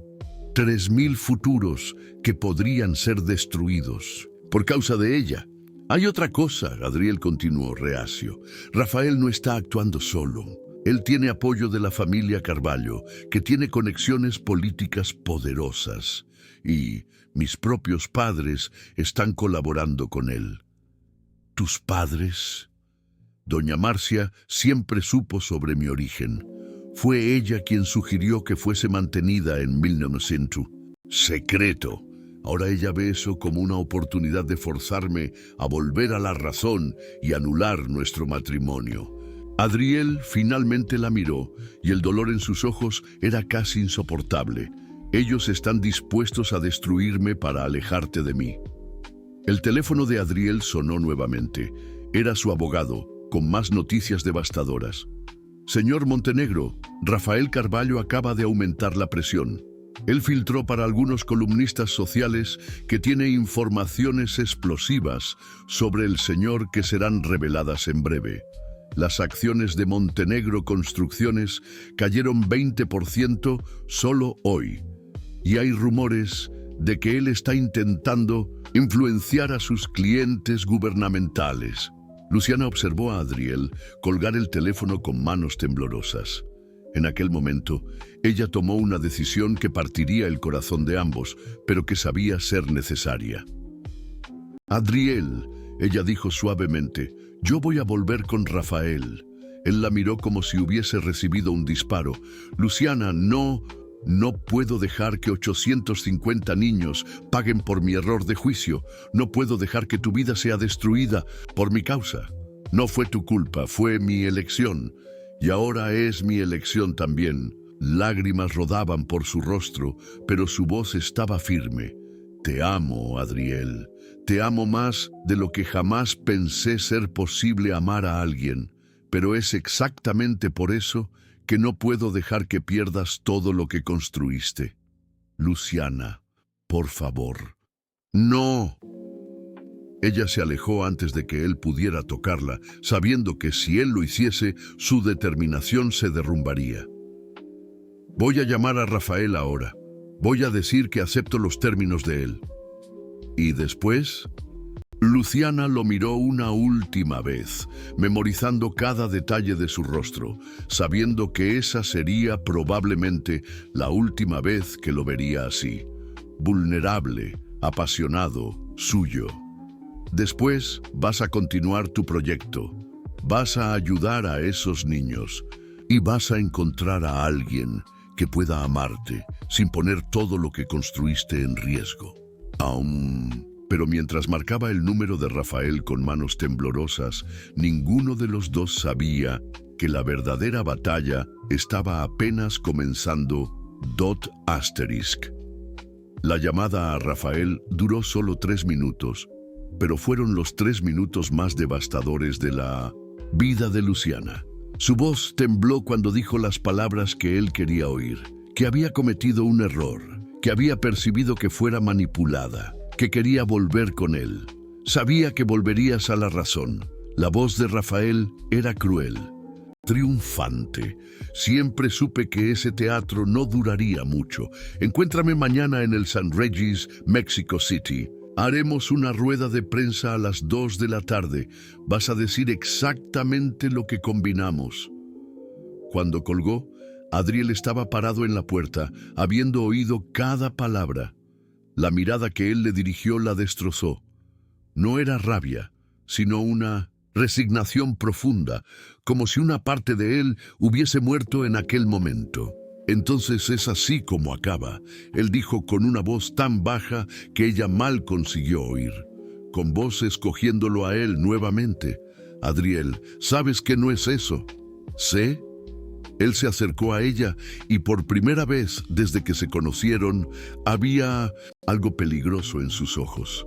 3000 futuros que podrían ser destruidos por causa de ella. Hay otra cosa, Adriel continuó reacio. Rafael no está actuando solo. Él tiene apoyo de la familia Carvalho, que tiene conexiones políticas poderosas. Y mis propios padres están colaborando con él. ¿Tus padres? Doña Marcia siempre supo sobre mi origen. Fue ella quien sugirió que fuese mantenida en 1900. Secreto. Ahora ella ve eso como una oportunidad de forzarme a volver a la razón y anular nuestro matrimonio. Adriel finalmente la miró y el dolor en sus ojos era casi insoportable. Ellos están dispuestos a destruirme para alejarte de mí. El teléfono de Adriel sonó nuevamente. Era su abogado, con más noticias devastadoras. Señor Montenegro, Rafael Carvalho acaba de aumentar la presión. Él filtró para algunos columnistas sociales que tiene informaciones explosivas sobre el señor que serán reveladas en breve. Las acciones de Montenegro Construcciones cayeron 20% solo hoy. Y hay rumores de que él está intentando influenciar a sus clientes gubernamentales. Luciana observó a Adriel colgar el teléfono con manos temblorosas. En aquel momento, ella tomó una decisión que partiría el corazón de ambos, pero que sabía ser necesaria. Adriel, ella dijo suavemente, yo voy a volver con Rafael. Él la miró como si hubiese recibido un disparo. Luciana, no puedo dejar que 850 niños paguen por mi error de juicio. No puedo dejar que tu vida sea destruida por mi causa. No fue tu culpa, fue mi elección. Y ahora es mi elección también. Lágrimas rodaban por su rostro, pero su voz estaba firme. Te amo, Adriel. Te amo más de lo que jamás pensé ser posible amar a alguien. Pero es exactamente por eso que no puedo dejar que pierdas todo lo que construiste. Luciana, por favor. ¡No! Ella se alejó antes de que él pudiera tocarla, sabiendo que si él lo hiciese, su determinación se derrumbaría. Voy a llamar a Rafael ahora. Voy a decir que acepto los términos de él. Y después, Luciana lo miró una última vez, memorizando cada detalle de su rostro, sabiendo que esa sería probablemente la última vez que lo vería así, vulnerable, apasionado, suyo. Después vas a continuar tu proyecto, vas a ayudar a esos niños y vas a encontrar a alguien que pueda amarte sin poner todo lo que construiste en riesgo. Pero mientras marcaba el número de Rafael con manos temblorosas, ninguno de los dos sabía que la verdadera batalla estaba apenas comenzando. ***. La llamada a Rafael duró solo 3 minutos, pero fueron los 3 minutos más devastadores de la vida de Luciana. Su voz tembló cuando dijo las palabras que él quería oír, que había cometido un error, que había percibido que fuera manipulada, que quería volver con él. Sabía que volverías a la razón. La voz de Rafael era cruel, triunfante. Siempre supe que ese teatro no duraría mucho. Encuéntrame mañana en el St. Regis, Mexico City. Haremos una rueda de prensa a las 2 de la tarde. Vas a decir exactamente lo que combinamos. Cuando colgó, Adriel estaba parado en la puerta, habiendo oído cada palabra. La mirada que él le dirigió la destrozó. No era rabia, sino una resignación profunda, como si una parte de él hubiese muerto en aquel momento. Entonces es así como acaba, él dijo con una voz tan baja que ella mal consiguió oír, con voz escogiéndolo a él nuevamente. Adriel, ¿sabes que no es eso? ¿Sé? Él se acercó a ella y por primera vez desde que se conocieron había algo peligroso en sus ojos.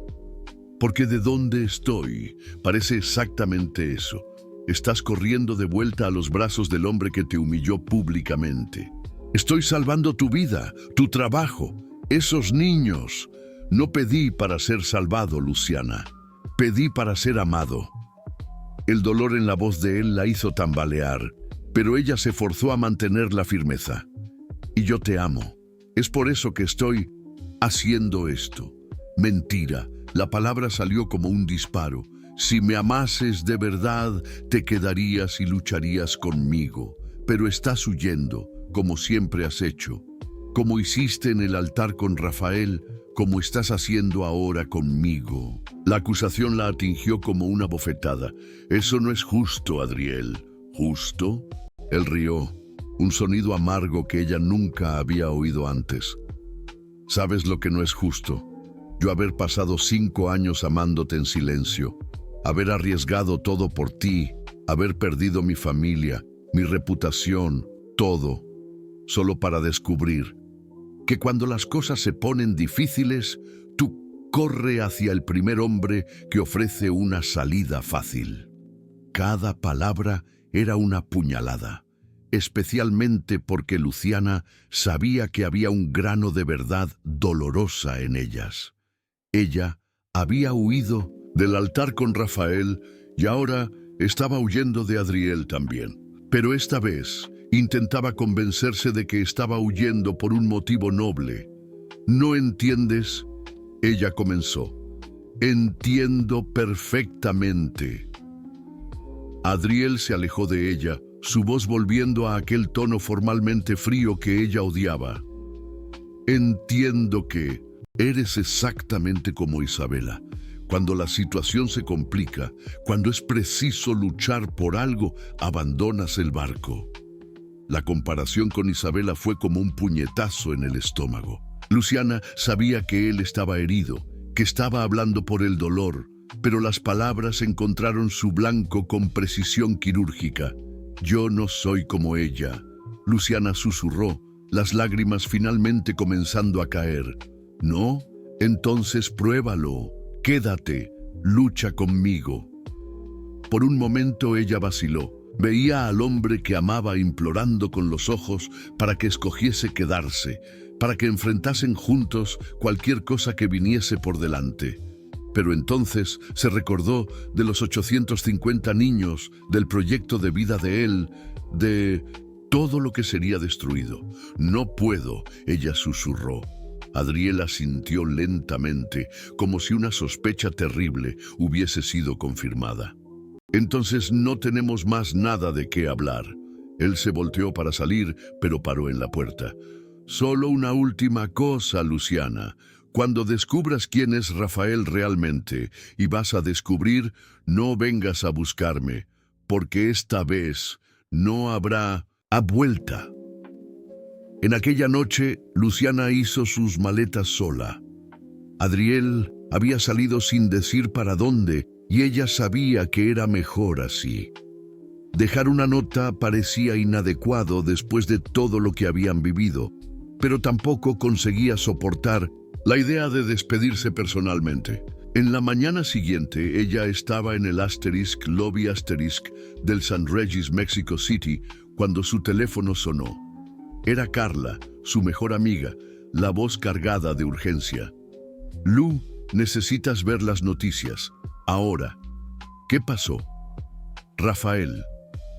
Porque de dónde estoy parece exactamente eso. Estás corriendo de vuelta a los brazos del hombre que te humilló públicamente. Estoy salvando tu vida, tu trabajo, esos niños. No pedí para ser salvado, Luciana. Pedí para ser amado. El dolor en la voz de él la hizo tambalear, pero ella se forzó a mantener la firmeza. Y yo te amo. Es por eso que estoy haciendo esto. Mentira. La palabra salió como un disparo. Si me amases de verdad, te quedarías y lucharías conmigo. Pero estás huyendo, como siempre has hecho. Como hiciste en el altar con Rafael, como estás haciendo ahora conmigo. La acusación la atingió como una bofetada. Eso no es justo, Adriel. ¿Justo? Él rió, un sonido amargo que ella nunca había oído antes. ¿Sabes lo que no es justo? Yo haber pasado 5 años amándote en silencio, haber arriesgado todo por ti, haber perdido mi familia, mi reputación, todo, solo para descubrir que cuando las cosas se ponen difíciles, tú corre hacia el primer hombre que ofrece una salida fácil. Cada palabra era una puñalada, especialmente porque Luciana sabía que había un grano de verdad dolorosa en ellas. Ella había huido del altar con Rafael y ahora estaba huyendo de Adriel también. Pero esta vez intentaba convencerse de que estaba huyendo por un motivo noble. ¿No entiendes? Ella comenzó. Entiendo perfectamente. Adriel se alejó de ella, su voz volviendo a aquel tono formalmente frío que ella odiaba. Entiendo que eres exactamente como Isabela. Cuando la situación se complica, cuando es preciso luchar por algo, abandonas el barco. La comparación con Isabela fue como un puñetazo en el estómago. Luciana sabía que él estaba herido, que estaba hablando por el dolor, pero las palabras encontraron su blanco con precisión quirúrgica. Yo no soy como ella. Luciana susurró, las lágrimas finalmente comenzando a caer. ¿No? Entonces pruébalo. Quédate. Lucha conmigo. Por un momento ella vaciló. Veía al hombre que amaba implorando con los ojos para que escogiese quedarse, para que enfrentasen juntos cualquier cosa que viniese por delante. Pero entonces se recordó de los 850 niños, del proyecto de vida de él, de todo lo que sería destruido. No puedo, ella susurró. Adriel sintió lentamente, como si una sospecha terrible hubiese sido confirmada. Entonces no tenemos más nada de qué hablar. Él se volteó para salir, pero paró en la puerta. Solo una última cosa, Luciana. Cuando descubras quién es Rafael realmente y vas a descubrir, no vengas a buscarme, porque esta vez no habrá vuelta. En aquella noche, Luciana hizo sus maletas sola. Adriel había salido sin decir para dónde y ella sabía que era mejor así. Dejar una nota parecía inadecuado después de todo lo que habían vivido, pero tampoco conseguía soportar la idea de despedirse personalmente. En la mañana siguiente, ella estaba en el Lobby del St. Regis, Mexico City, cuando su teléfono sonó. Era Carla, su mejor amiga, la voz cargada de urgencia. Lu, necesitas ver las noticias. Ahora. ¿Qué pasó? Rafael.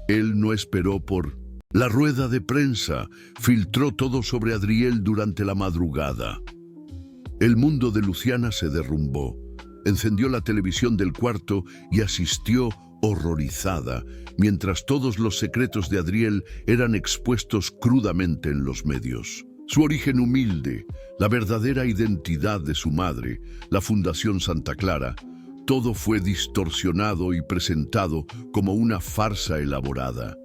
Él no esperó por la rueda de prensa. Filtró todo sobre Adriel durante la madrugada. El mundo de Luciana se derrumbó. Encendió la televisión del cuarto y asistió horrorizada, mientras todos los secretos de Adriel eran expuestos crudamente en los medios. Su origen humilde, la verdadera identidad de su madre, la Fundación Santa Clara, todo fue distorsionado y presentado como una farsa elaborada.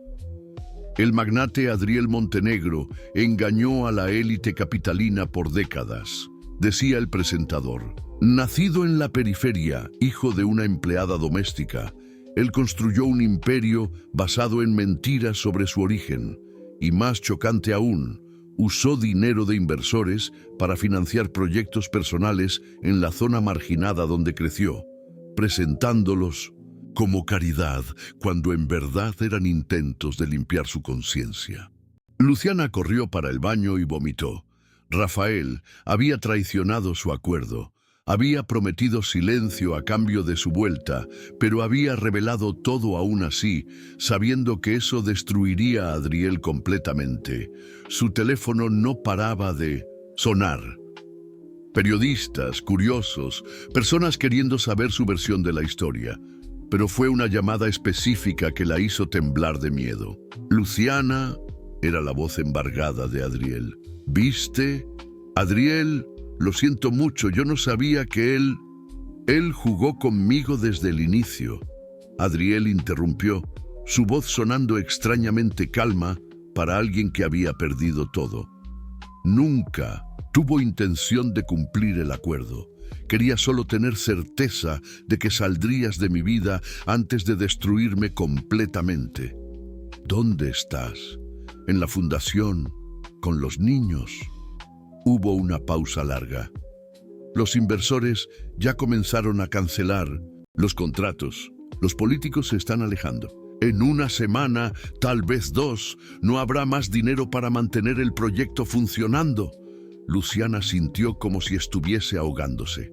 El magnate Adriel Montenegro engañó a la élite capitalina por décadas, decía el presentador. Nacido en la periferia, hijo de una empleada doméstica, él construyó un imperio basado en mentiras sobre su origen, y más chocante aún, usó dinero de inversores para financiar proyectos personales en la zona marginada donde creció, presentándolos como caridad, cuando en verdad eran intentos de limpiar su conciencia. Luciana corrió para el baño y vomitó. Rafael había traicionado su acuerdo, había prometido silencio a cambio de su vuelta, pero había revelado todo aún así, sabiendo que eso destruiría a Adriel completamente. Su teléfono no paraba de sonar. Periodistas, curiosos, personas queriendo saber su versión de la historia. Pero fue una llamada específica que la hizo temblar de miedo. Luciana era la voz embargada de Adriel. ¿Viste? Adriel, lo siento mucho, yo no sabía que Él jugó conmigo desde el inicio. Adriel interrumpió, su voz sonando extrañamente calma para alguien que había perdido todo. Nunca tuvo intención de cumplir el acuerdo. Quería solo tener certeza de que saldrías de mi vida antes de destruirme completamente. ¿Dónde estás? En la fundación, con los niños. Hubo una pausa larga. Los inversores ya comenzaron a cancelar los contratos. Los políticos se están alejando. En una semana, tal vez 2, no habrá más dinero para mantener el proyecto funcionando. Luciana sintió como si estuviese ahogándose.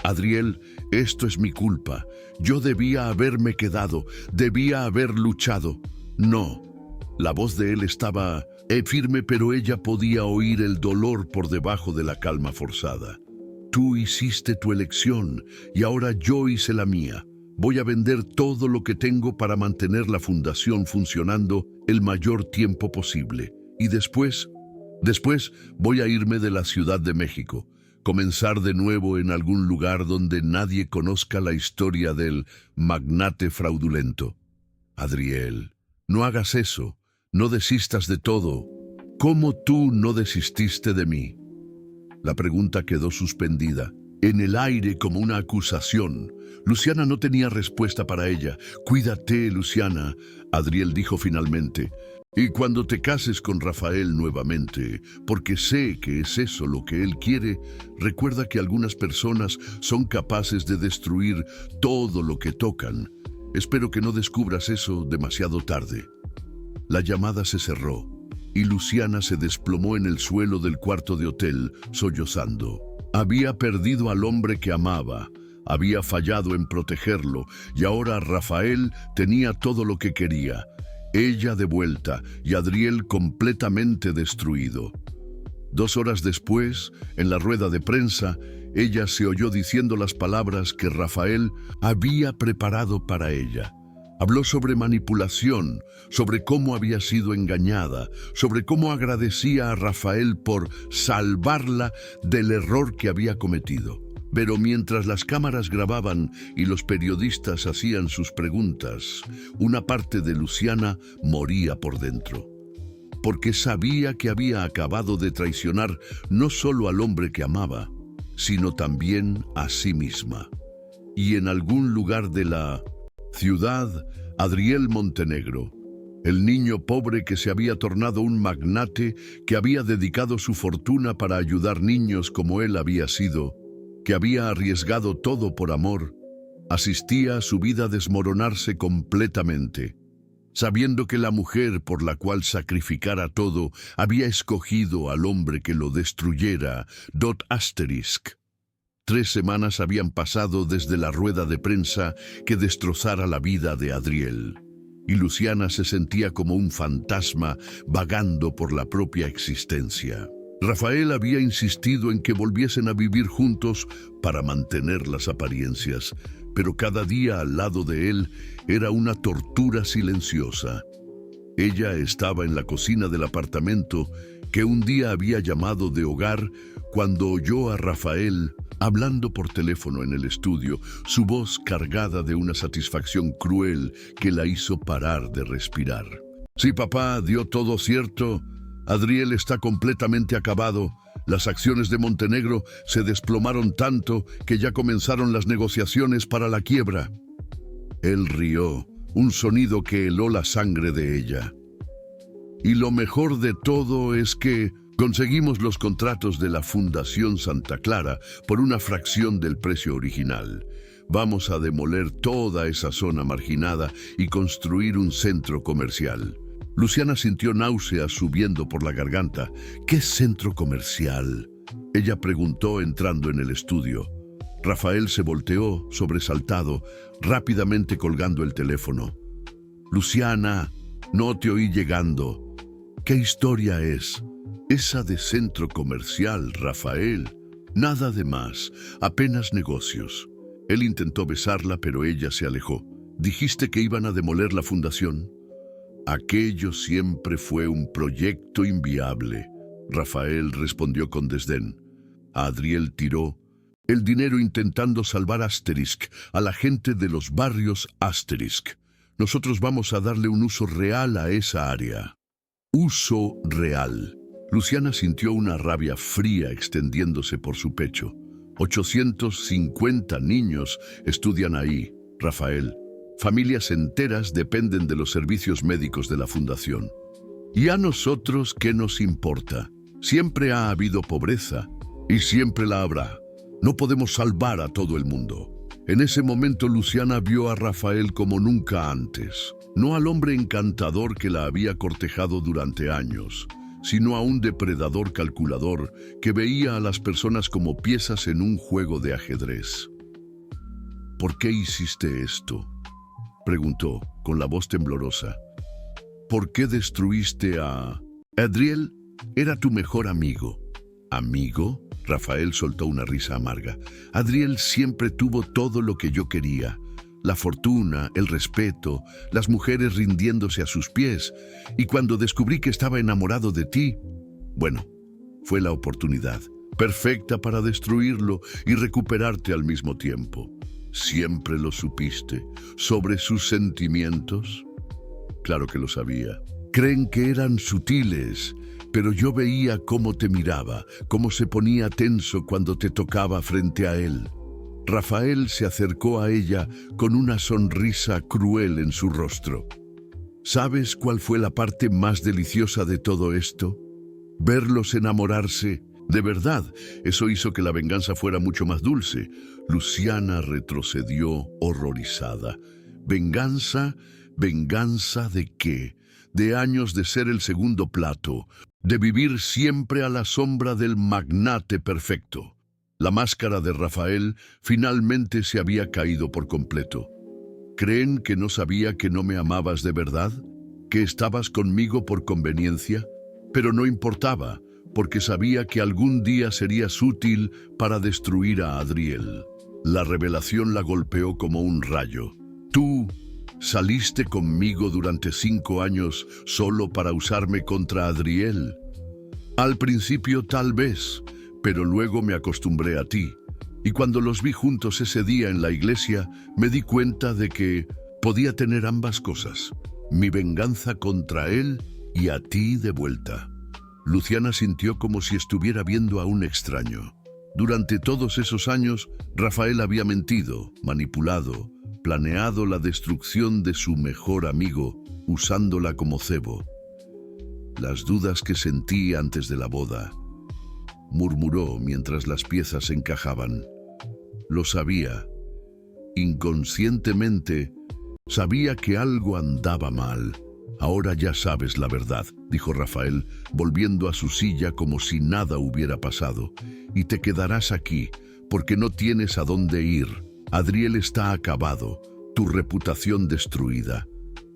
Adriel, esto es mi culpa. Yo debía haberme quedado, debía haber luchado. No. La voz de él estaba firme, pero ella podía oír el dolor por debajo de la calma forzada. Tú hiciste tu elección y ahora yo hice la mía. Voy a vender todo lo que tengo para mantener la fundación funcionando el mayor tiempo posible. Y después voy a irme de la Ciudad de México, comenzar de nuevo en algún lugar donde nadie conozca la historia del magnate fraudulento. Adriel, no hagas eso, no desistas de todo. ¿Cómo tú no desististe de mí? La pregunta quedó suspendida, en el aire como una acusación. Luciana no tenía respuesta para ella. Cuídate, Luciana, Adriel dijo finalmente. Y cuando te cases con Rafael nuevamente, porque sé que es eso lo que él quiere, recuerda que algunas personas son capaces de destruir todo lo que tocan. Espero que no descubras eso demasiado tarde. La llamada se cerró y Luciana se desplomó en el suelo del cuarto de hotel, sollozando. Había perdido al hombre que amaba, había fallado en protegerlo y ahora Rafael tenía todo lo que quería. Ella de vuelta y Adriel completamente destruido. 2 horas después, en la rueda de prensa, ella se oyó diciendo las palabras que Rafael había preparado para ella. Habló sobre manipulación, sobre cómo había sido engañada, sobre cómo agradecía a Rafael por salvarla del error que había cometido. Pero mientras las cámaras grababan y los periodistas hacían sus preguntas, una parte de Luciana moría por dentro. Porque sabía que había acabado de traicionar no solo al hombre que amaba, sino también a sí misma. Y en algún lugar de la ciudad, Adriel Montenegro, el niño pobre que se había tornado un magnate, que había dedicado su fortuna para ayudar niños como él había sido, que había arriesgado todo por amor, asistía a su vida desmoronarse completamente, sabiendo que la mujer por la cual sacrificara todo había escogido al hombre que lo destruyera. ***. 3 semanas habían pasado desde la rueda de prensa que destrozara la vida de Adriel, y Luciana se sentía como un fantasma vagando por la propia existencia. Rafael había insistido en que volviesen a vivir juntos para mantener las apariencias, pero cada día al lado de él era una tortura silenciosa. Ella estaba en la cocina del apartamento que un día había llamado de hogar cuando oyó a Rafael hablando por teléfono en el estudio, su voz cargada de una satisfacción cruel que la hizo parar de respirar. Sí, papá, dio todo cierto. Adriel está completamente acabado. Las acciones de Montenegro se desplomaron tanto que ya comenzaron las negociaciones para la quiebra. Él rió, un sonido que heló la sangre de ella. Y lo mejor de todo es que conseguimos los contratos de la Fundación Santa Clara por una fracción del precio original. Vamos a demoler toda esa zona marginada y construir un centro comercial. Luciana sintió náuseas subiendo por la garganta. ¿Qué centro comercial?, ella preguntó entrando en el estudio. Rafael se volteó, sobresaltado, rápidamente colgando el teléfono. Luciana, no te oí llegando. ¿Qué historia es? Esa de centro comercial, Rafael. Nada de más, apenas negocios. Él intentó besarla, pero ella se alejó. ¿Dijiste que iban a demoler la fundación? Aquello siempre fue un proyecto inviable, Rafael respondió con desdén. Adriel tiró el dinero intentando salvar Asterisk, a la gente de los barrios Asterisk. Nosotros vamos a darle un uso real a esa área. Uso real. Luciana sintió una rabia fría extendiéndose por su pecho. 850 niños estudian ahí, Rafael. Familias enteras dependen de los servicios médicos de la fundación. ¿Y a nosotros qué nos importa? Siempre ha habido pobreza y siempre la habrá. No podemos salvar a todo el mundo. En ese momento Luciana vio a Rafael como nunca antes. No al hombre encantador que la había cortejado durante años, sino a un depredador calculador que veía a las personas como piezas en un juego de ajedrez. ¿Por qué hiciste esto?, preguntó con la voz temblorosa. ¿Por qué destruiste a Adriel? Era tu mejor amigo. ¿Amigo? Rafael soltó una risa amarga. Adriel siempre tuvo todo lo que yo quería. La fortuna, el respeto, las mujeres rindiéndose a sus pies. Y cuando descubrí que estaba enamorado de ti, bueno, fue la oportunidad perfecta para destruirlo y recuperarte al mismo tiempo. ¿Siempre lo supiste sobre sus sentimientos? Claro que lo sabía. Creen que eran sutiles, pero yo veía cómo te miraba, cómo se ponía tenso cuando te tocaba frente a él. Rafael se acercó a ella con una sonrisa cruel en su rostro. ¿Sabes cuál fue la parte más deliciosa de todo esto? Verlos enamorarse. De verdad, eso hizo que la venganza fuera mucho más dulce. Luciana retrocedió horrorizada. ¿Venganza? ¿Venganza de qué? De años de ser el segundo plato, de vivir siempre a la sombra del magnate perfecto. La máscara de Rafael finalmente se había caído por completo. ¿Creen que no sabía que no me amabas de verdad? ¿Que estabas conmigo por conveniencia? Pero no importaba, porque sabía que algún día serías útil para destruir a Adriel. La revelación la golpeó como un rayo. Tú saliste conmigo durante 5 años solo para usarme contra Adriel. Al principio tal vez, pero luego me acostumbré a ti. Y cuando los vi juntos ese día en la iglesia, me di cuenta de que podía tener ambas cosas. Mi venganza contra él y a ti de vuelta. Luciana sintió como si estuviera viendo a un extraño. Durante todos esos años, Rafael había mentido, manipulado, planeado la destrucción de su mejor amigo, usándola como cebo. Las dudas que sentí antes de la boda, murmuró mientras las piezas encajaban. Lo sabía. Inconscientemente, sabía que algo andaba mal. Ahora ya sabes la verdad, dijo Rafael, volviendo a su silla como si nada hubiera pasado. Y te quedarás aquí, porque no tienes a dónde ir. Adriel está acabado, tu reputación destruida.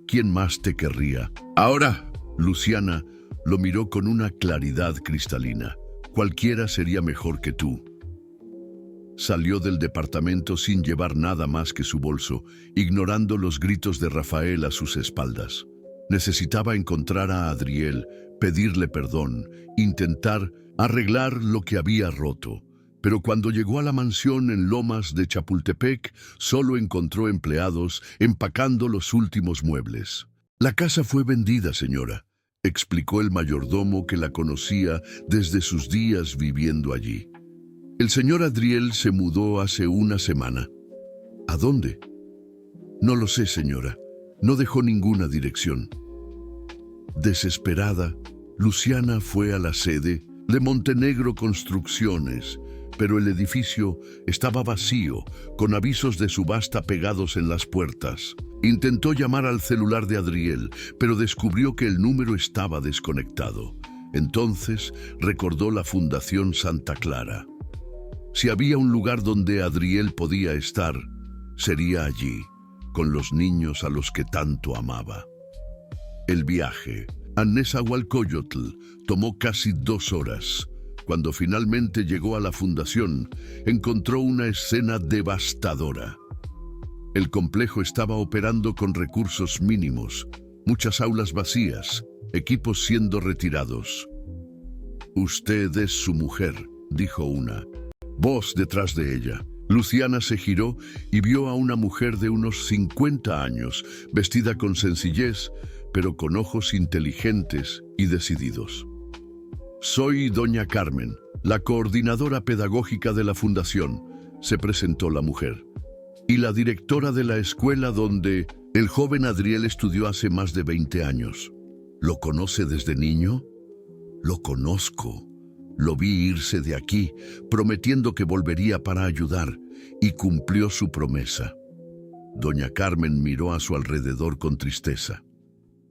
¿Quién más te querría? Ahora, Luciana lo miró con una claridad cristalina. Cualquiera sería mejor que tú. Salió del departamento sin llevar nada más que su bolso, ignorando los gritos de Rafael a sus espaldas. Necesitaba encontrar a Adriel, pedirle perdón, intentar arreglar lo que había roto. Pero cuando llegó a la mansión en Lomas de Chapultepec, solo encontró empleados empacando los últimos muebles. «La casa fue vendida, señora», explicó el mayordomo que la conocía desde sus días viviendo allí. «El señor Adriel se mudó hace una semana». «¿A dónde?» «No lo sé, señora. No dejó ninguna dirección». Desesperada, Luciana fue a la sede de Montenegro Construcciones, pero el edificio estaba vacío, con avisos de subasta pegados en las puertas. Intentó llamar al celular de Adriel, pero descubrió que el número estaba desconectado. Entonces recordó la Fundación Santa Clara. Si había un lugar donde Adriel podía estar, sería allí, con los niños a los que tanto amaba. El viaje a Nezahualcóyotl tomó casi 2 horas. Cuando finalmente llegó a la fundación, encontró una escena devastadora. El complejo estaba operando con recursos mínimos, muchas aulas vacías, equipos siendo retirados. «Usted es su mujer», dijo una voz detrás de ella. Luciana se giró y vio a una mujer de unos 50 años, vestida con sencillez, pero con ojos inteligentes y decididos. «Soy doña Carmen, la coordinadora pedagógica de la fundación», se presentó la mujer, «y la directora de la escuela donde el joven Adriel estudió hace más de 20 años. ¿Lo conoce desde niño?» «Lo conozco. Lo vi irse de aquí, prometiendo que volvería para ayudar, y cumplió su promesa». Doña Carmen miró a su alrededor con tristeza.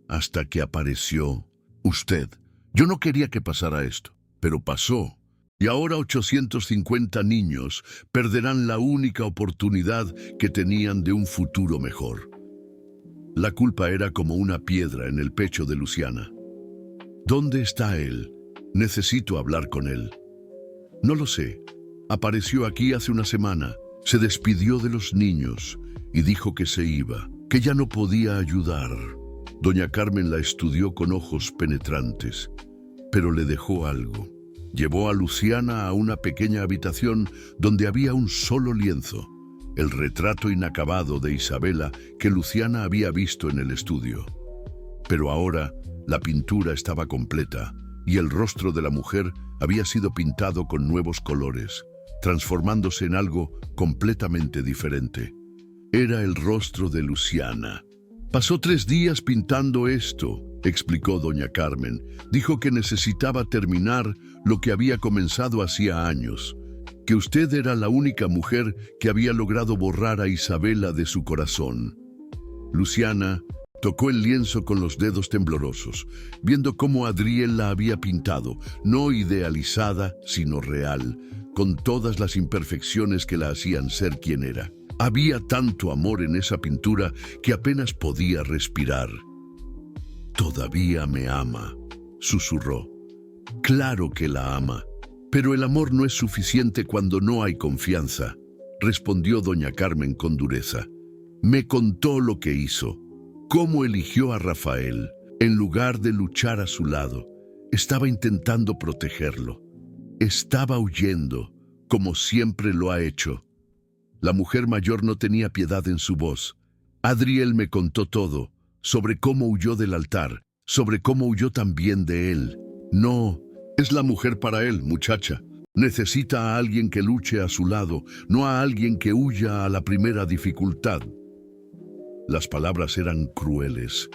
«Hasta que apareció usted. Yo no quería que pasara esto, pero pasó. Y ahora 850 niños perderán la única oportunidad que tenían de un futuro mejor». La culpa era como una piedra en el pecho de Luciana. «¿Dónde está él? Necesito hablar con él». «No lo sé. Apareció aquí hace una semana. Se despidió de los niños y dijo que se iba, que ya no podía ayudar». Doña Carmen la estudió con ojos penetrantes, pero le dejó algo. Llevó a Luciana a una pequeña habitación donde había un solo lienzo, el retrato inacabado de Isabela que Luciana había visto en el estudio. Pero ahora la pintura estaba completa y el rostro de la mujer había sido pintado con nuevos colores, transformándose en algo completamente diferente. Era el rostro de Luciana. «Pasó 3 días pintando esto», explicó doña Carmen. «Dijo que necesitaba terminar lo que había comenzado hacía años, que usted era la única mujer que había logrado borrar a Isabela de su corazón». Luciana tocó el lienzo con los dedos temblorosos, viendo cómo Adriel la había pintado, no idealizada, sino real, con todas las imperfecciones que la hacían ser quien era. Había tanto amor en esa pintura que apenas podía respirar. «Todavía me ama», susurró. «Claro que la ama, pero el amor no es suficiente cuando no hay confianza», respondió doña Carmen con dureza. «Me contó lo que hizo, cómo eligió a Rafael. En lugar de luchar a su lado, estaba intentando protegerlo. Estaba huyendo, como siempre lo ha hecho». La mujer mayor no tenía piedad en su voz. «Adriel me contó todo, sobre cómo huyó del altar, sobre cómo huyó también de él. No, es la mujer para él, muchacha. Necesita a alguien que luche a su lado, no a alguien que huya a la primera dificultad». Las palabras eran crueles,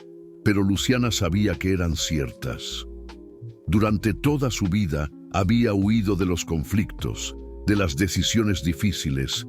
pero Luciana sabía que eran ciertas. Durante toda su vida había huido de los conflictos, de las decisiones difíciles,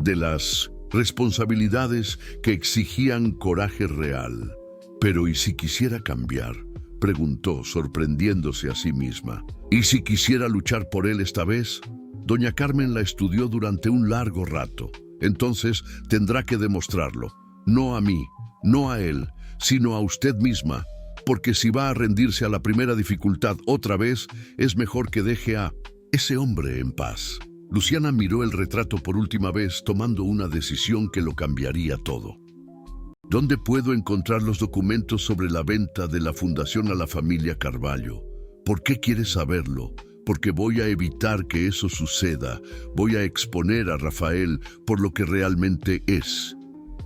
de las responsabilidades que exigían coraje real. «Pero ¿y si quisiera cambiar?», preguntó, sorprendiéndose a sí misma. «¿Y si quisiera luchar por él esta vez?». Doña Carmen la estudió durante un largo rato. «Entonces tendrá que demostrarlo, no a mí, no a él, sino a usted misma, porque si va a rendirse a la primera dificultad otra vez, es mejor que deje a ese hombre en paz». Luciana miró el retrato por última vez, tomando una decisión que lo cambiaría todo. ¿Dónde puedo encontrar los documentos sobre la venta de la fundación a la familia Carvalho? ¿Por qué quieres saberlo? Porque voy a evitar que eso suceda. Voy a exponer a Rafael por lo que realmente es.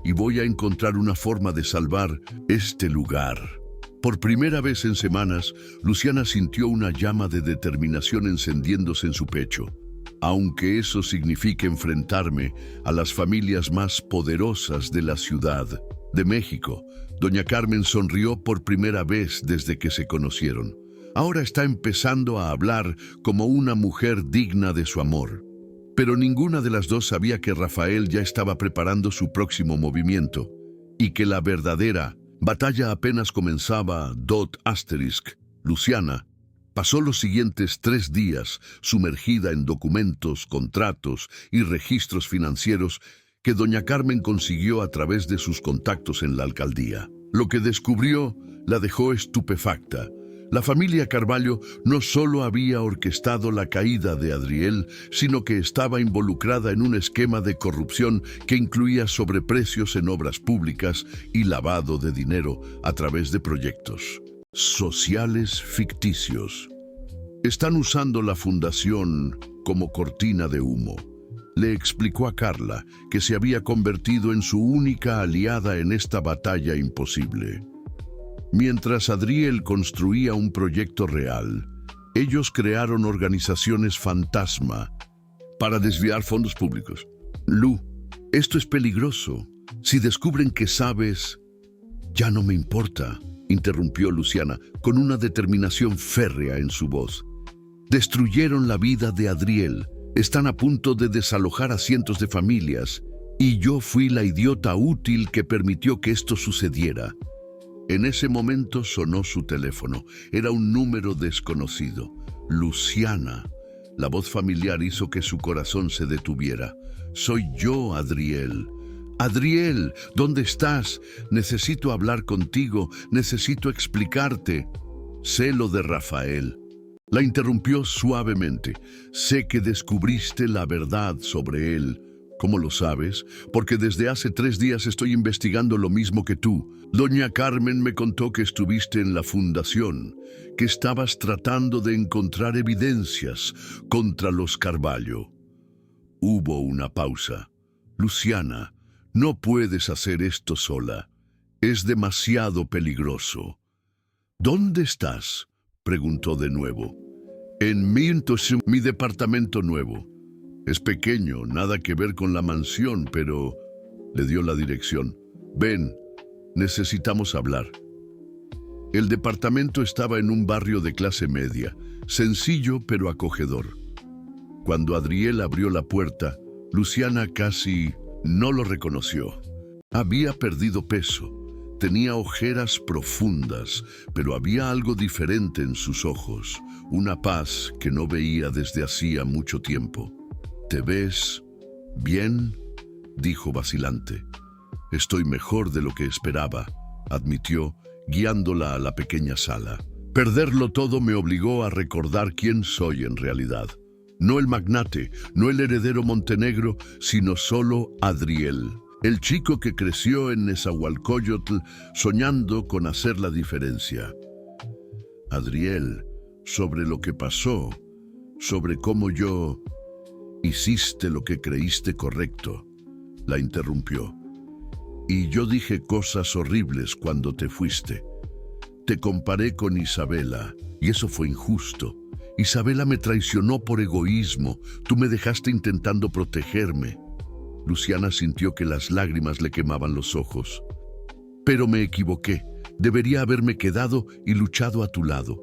Y voy a encontrar una forma de salvar este lugar. Por primera vez en semanas, Luciana sintió una llama de determinación encendiéndose en su pecho. Aunque eso signifique enfrentarme a las familias más poderosas de la Ciudad de México, doña Carmen sonrió por primera vez desde que se conocieron. Ahora está empezando a hablar como una mujer digna de su amor. Pero ninguna de las dos sabía que Rafael ya estaba preparando su próximo movimiento y que la verdadera batalla apenas comenzaba. Luciana pasó los siguientes 3 días sumergida en documentos, contratos y registros financieros que doña Carmen consiguió a través de sus contactos en la alcaldía. Lo que descubrió la dejó estupefacta. La familia Carvalho no solo había orquestado la caída de Adriel, sino que estaba involucrada en un esquema de corrupción que incluía sobreprecios en obras públicas y lavado de dinero a través de proyectos sociales ficticios. Están usando la fundación como cortina de humo. Le explicó a Carla que se había convertido en su única aliada en esta batalla imposible. Mientras Adriel construía un proyecto real, ellos crearon organizaciones fantasma para desviar fondos públicos. Lu, esto es peligroso. Si descubren que sabes, ya no me importa, interrumpió Luciana con una determinación férrea en su voz. Destruyeron la vida de Adriel. Están a punto de desalojar a cientos de familias y yo fui la idiota útil que permitió que esto sucediera. En ese momento sonó su teléfono. Era un número desconocido. Luciana. La voz familiar hizo que su corazón se detuviera. Soy yo, Adriel. Adriel, ¿dónde estás? Necesito hablar contigo. Necesito explicarte. Sé lo de Rafael. La interrumpió suavemente. Sé que descubriste la verdad sobre él. ¿Cómo lo sabes? Porque desde hace 3 días estoy investigando lo mismo que tú. Doña Carmen me contó que estuviste en la fundación, que estabas tratando de encontrar evidencias contra los Carvalho. Hubo una pausa. Luciana, no puedes hacer esto sola. Es demasiado peligroso. ¿Dónde estás?, preguntó de nuevo. En mi departamento nuevo. Es pequeño, nada que ver con la mansión, pero le dio la dirección. Ven, necesitamos hablar. El departamento estaba en un barrio de clase media, sencillo pero acogedor. Cuando Adriel abrió la puerta, Luciana casi no lo reconoció. Había perdido peso, tenía ojeras profundas, pero había algo diferente en sus ojos, una paz que no veía desde hacía mucho tiempo. ¿Te ves bien?, dijo vacilante. Estoy mejor de lo que esperaba, admitió, guiándola a la pequeña sala. Perderlo todo me obligó a recordar quién soy en realidad. No el magnate, no el heredero Montenegro, sino solo Adriel, el chico que creció en Nezahualcóyotl soñando con hacer la diferencia. Adriel, sobre lo que pasó, sobre cómo yo... Hiciste lo que creíste correcto, la interrumpió. Y yo dije cosas horribles cuando te fuiste. Te comparé con Isabela, y eso fue injusto. Isabela me traicionó por egoísmo. Tú me dejaste intentando protegerme. Luciana sintió que las lágrimas le quemaban los ojos. Pero me equivoqué. Debería haberme quedado y luchado a tu lado.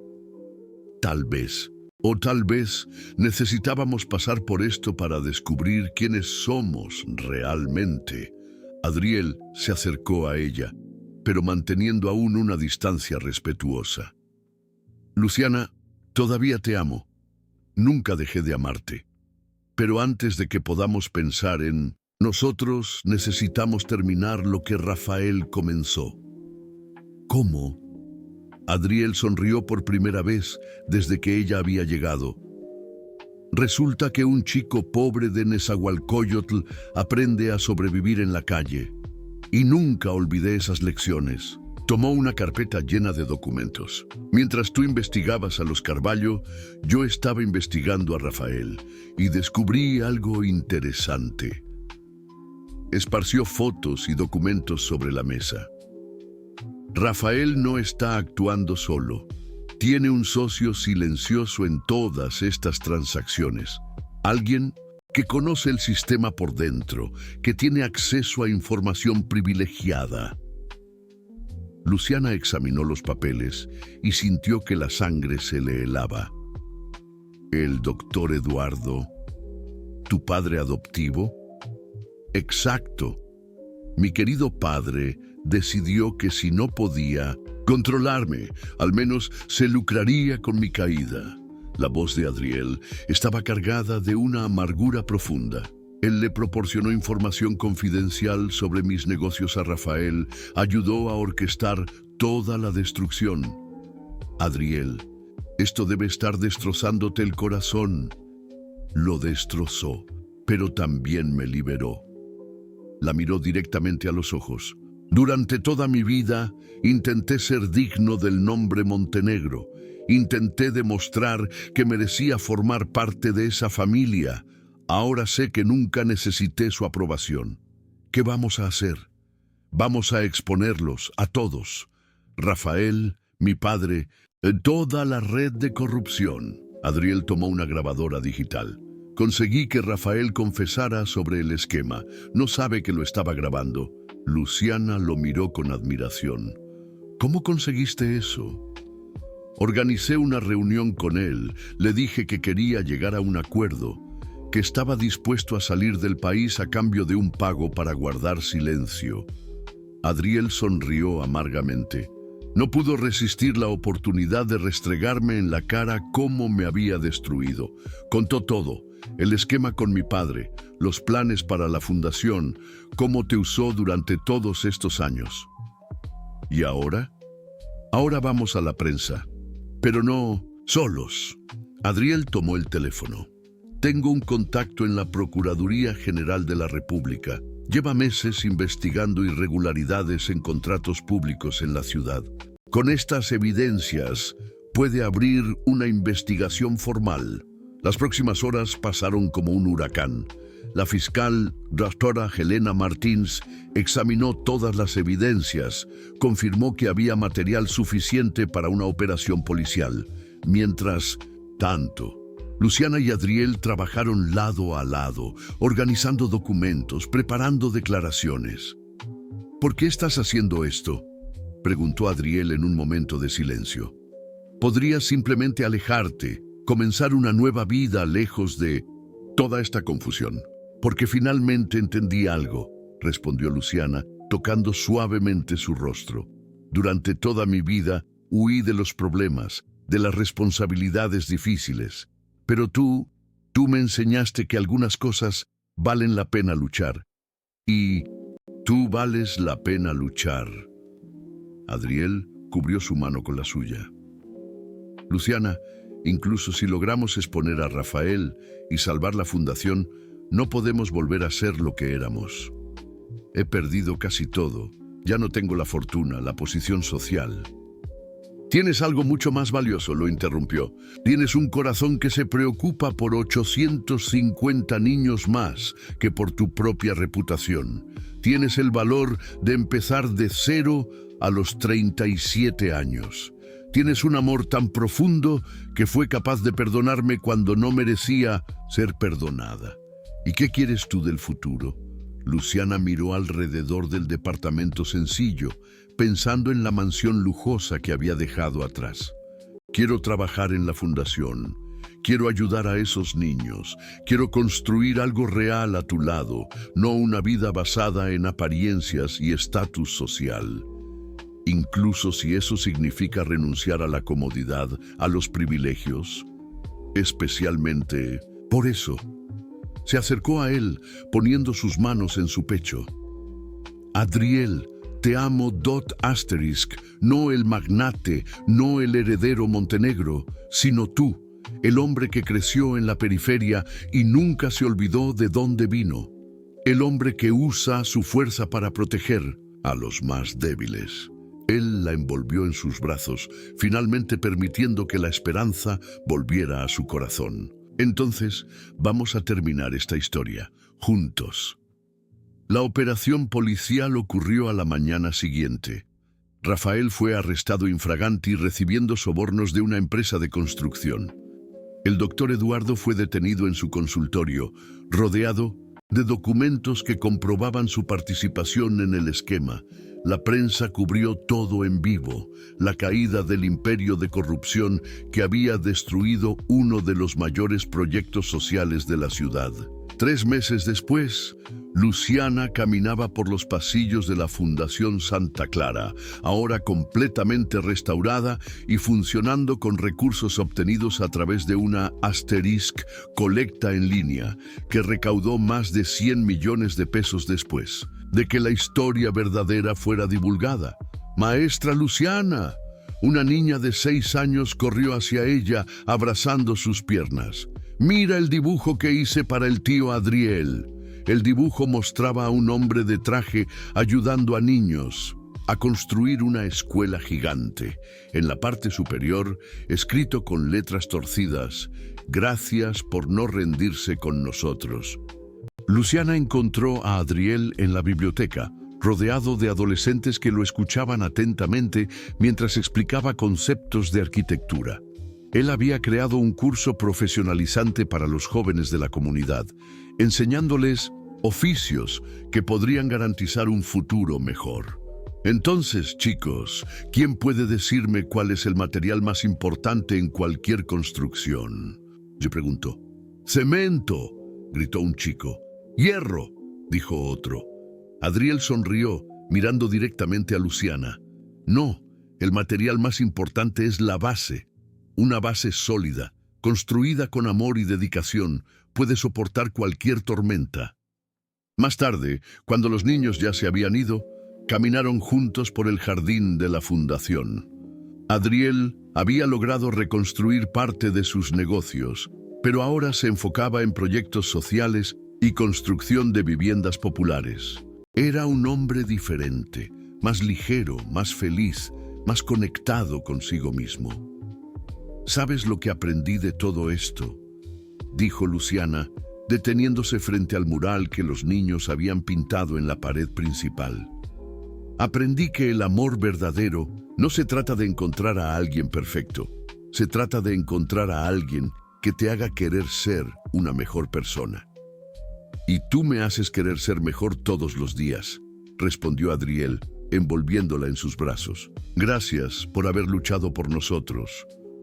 Tal vez. O tal vez necesitábamos pasar por esto para descubrir quiénes somos realmente. Adriel se acercó a ella, pero manteniendo aún una distancia respetuosa. Luciana, todavía te amo. Nunca dejé de amarte. Pero antes de que podamos pensar en nosotros, necesitamos terminar lo que Rafael comenzó. ¿Cómo? Adriel sonrió por primera vez desde que ella había llegado. Resulta que un chico pobre de Nezahualcóyotl aprende a sobrevivir en la calle. Y nunca olvidé esas lecciones. Tomó una carpeta llena de documentos. Mientras tú investigabas a los Carballo, yo estaba investigando a Rafael y descubrí algo interesante. Esparció fotos y documentos sobre la mesa. Rafael no está actuando solo. Tiene un socio silencioso en todas estas transacciones. Alguien que conoce el sistema por dentro, que tiene acceso a información privilegiada. Luciana examinó los papeles y sintió que la sangre se le helaba. ¿El doctor Eduardo, tu padre adoptivo? Exacto. Mi querido padre decidió que si no podía controlarme, al menos se lucraría con mi caída. La voz de Adriel estaba cargada de una amargura profunda. Él le proporcionó información confidencial sobre mis negocios a Rafael, ayudó a orquestar toda la destrucción. Adriel, esto debe estar destrozándote el corazón. Lo destrozó, pero también me liberó. La miró directamente a los ojos. Durante toda mi vida intenté ser digno del nombre Montenegro. Intenté demostrar que merecía formar parte de esa familia. Ahora sé que nunca necesité su aprobación. ¿Qué vamos a hacer? Vamos a exponerlos a todos. Rafael, mi padre, toda la red de corrupción. Adriel tomó una grabadora digital. Conseguí que Rafael confesara sobre el esquema. No sabe que lo estaba grabando. Luciana lo miró con admiración. ¿Cómo conseguiste eso? Organicé una reunión con él. Le dije que quería llegar a un acuerdo, que estaba dispuesto a salir del país a cambio de un pago para guardar silencio. Adriel sonrió amargamente. No pudo resistir la oportunidad de restregarme en la cara cómo me había destruido. Contó todo, el esquema con mi padre, los planes para la fundación, cómo te usó durante todos estos años. ¿Y ahora? Ahora vamos a la prensa, pero no solos. Adriel tomó el teléfono. Tengo un contacto en la Procuraduría General de la República. Lleva meses investigando irregularidades en contratos públicos en la ciudad. Con estas evidencias, puede abrir una investigación formal. Las próximas horas pasaron como un huracán. La fiscal, doctora Helena Martins, examinó todas las evidencias, confirmó que había material suficiente para una operación policial. Mientras tanto, Luciana y Adriel trabajaron lado a lado, organizando documentos, preparando declaraciones. ¿Por qué estás haciendo esto?, preguntó Adriel en un momento de silencio. Podrías simplemente alejarte, comenzar una nueva vida lejos de toda esta confusión. Porque finalmente entendí algo, respondió Luciana, tocando suavemente su rostro. Durante toda mi vida huí de los problemas, de las responsabilidades difíciles. Pero tú me enseñaste que algunas cosas valen la pena luchar. Y tú vales la pena luchar. Adriel cubrió su mano con la suya. Luciana, incluso si logramos exponer a Rafael y salvar la fundación, no podemos volver a ser lo que éramos. He perdido casi todo. Ya no tengo la fortuna, la posición social. Tienes algo mucho más valioso, lo interrumpió. Tienes un corazón que se preocupa por 850 niños más que por tu propia reputación. Tienes el valor de empezar de cero a los 37 años. Tienes un amor tan profundo que fue capaz de perdonarme cuando no merecía ser perdonada. ¿Y qué quieres tú del futuro? Luciana miró alrededor del departamento sencillo, pensando en la mansión lujosa que había dejado atrás. Quiero trabajar en la fundación. Quiero ayudar a esos niños. Quiero construir algo real a tu lado, no una vida basada en apariencias y estatus social. Incluso si eso significa renunciar a la comodidad, a los privilegios. Especialmente por eso. Se acercó a él, poniendo sus manos en su pecho. Adriel, te amo ***, no el magnate, no el heredero Montenegro, sino tú, el hombre que creció en la periferia y nunca se olvidó de dónde vino, el hombre que usa su fuerza para proteger a los más débiles. Él la envolvió en sus brazos, finalmente permitiendo que la esperanza volviera a su corazón. Entonces, vamos a terminar esta historia, juntos. La operación policial ocurrió a la mañana siguiente. Rafael fue arrestado infraganti recibiendo sobornos de una empresa de construcción. El doctor Eduardo fue detenido en su consultorio, rodeado de documentos que comprobaban su participación en el esquema. La prensa cubrió todo en vivo, la caída del imperio de corrupción que había destruido uno de los mayores proyectos sociales de la ciudad. 3 meses después, Luciana caminaba por los pasillos de la Fundación Santa Clara, ahora completamente restaurada y funcionando con recursos obtenidos a través de una colecta en línea que recaudó más de 100 millones de pesos después de que la historia verdadera fuera divulgada. «Maestra Luciana». Una niña de 6 años corrió hacia ella, abrazando sus piernas. «Mira el dibujo que hice para el tío Adriel». El dibujo mostraba a un hombre de traje ayudando a niños a construir una escuela gigante. En la parte superior, escrito con letras torcidas, «Gracias por no rendirse con nosotros». Luciana encontró a Adriel en la biblioteca, rodeado de adolescentes que lo escuchaban atentamente mientras explicaba conceptos de arquitectura. Él había creado un curso profesionalizante para los jóvenes de la comunidad, enseñándoles oficios que podrían garantizar un futuro mejor. Entonces, chicos, ¿quién puede decirme cuál es el material más importante en cualquier construcción?, se preguntó. «Cemento», gritó un chico. «Hierro», dijo otro. Adriel sonrió, mirando directamente a Luciana. «No, el material más importante es la base. Una base sólida, construida con amor y dedicación, puede soportar cualquier tormenta». Más tarde, cuando los niños ya se habían ido, caminaron juntos por el jardín de la fundación. Adriel había logrado reconstruir parte de sus negocios, pero ahora se enfocaba en proyectos sociales y construcción de viviendas populares. Era un hombre diferente, más ligero, más feliz, más conectado consigo mismo. «¿Sabes lo que aprendí de todo esto?», dijo Luciana, deteniéndose frente al mural que los niños habían pintado en la pared principal. «Aprendí que el amor verdadero no se trata de encontrar a alguien perfecto, se trata de encontrar a alguien que te haga querer ser una mejor persona». «Y tú me haces querer ser mejor todos los días», respondió Adriel, envolviéndola en sus brazos. «Gracias por haber luchado por nosotros,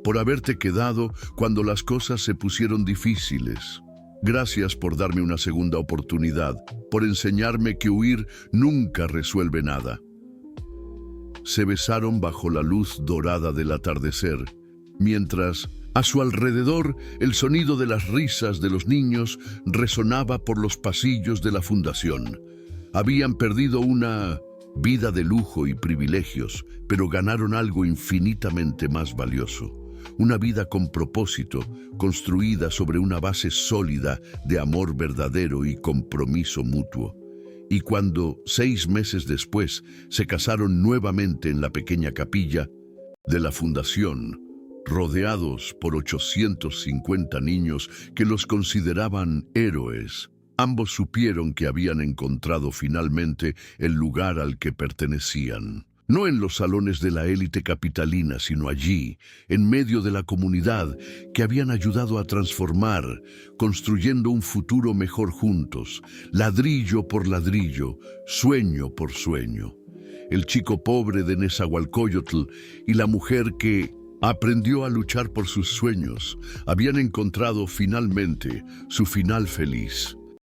por haberte quedado cuando las cosas se pusieron difíciles. Gracias por darme una segunda oportunidad, por enseñarme que huir nunca resuelve nada». Se besaron bajo la luz dorada del atardecer, mientras a su alrededor el sonido de las risas de los niños resonaba por los pasillos de la fundación. Habían perdido una vida de lujo y privilegios, pero ganaron algo infinitamente más valioso. Una vida con propósito, construida sobre una base sólida de amor verdadero y compromiso mutuo. Y cuando, 6 meses después, se casaron nuevamente en la pequeña capilla de la fundación, rodeados por 850 niños que los consideraban héroes, ambos supieron que habían encontrado finalmente el lugar al que pertenecían. No en los salones de la élite capitalina, sino allí, en medio de la comunidad que habían ayudado a transformar, construyendo un futuro mejor juntos, ladrillo por ladrillo, sueño por sueño. El chico pobre de Nezahualcóyotl y la mujer que aprendió a luchar por sus sueños habían encontrado finalmente su final feliz.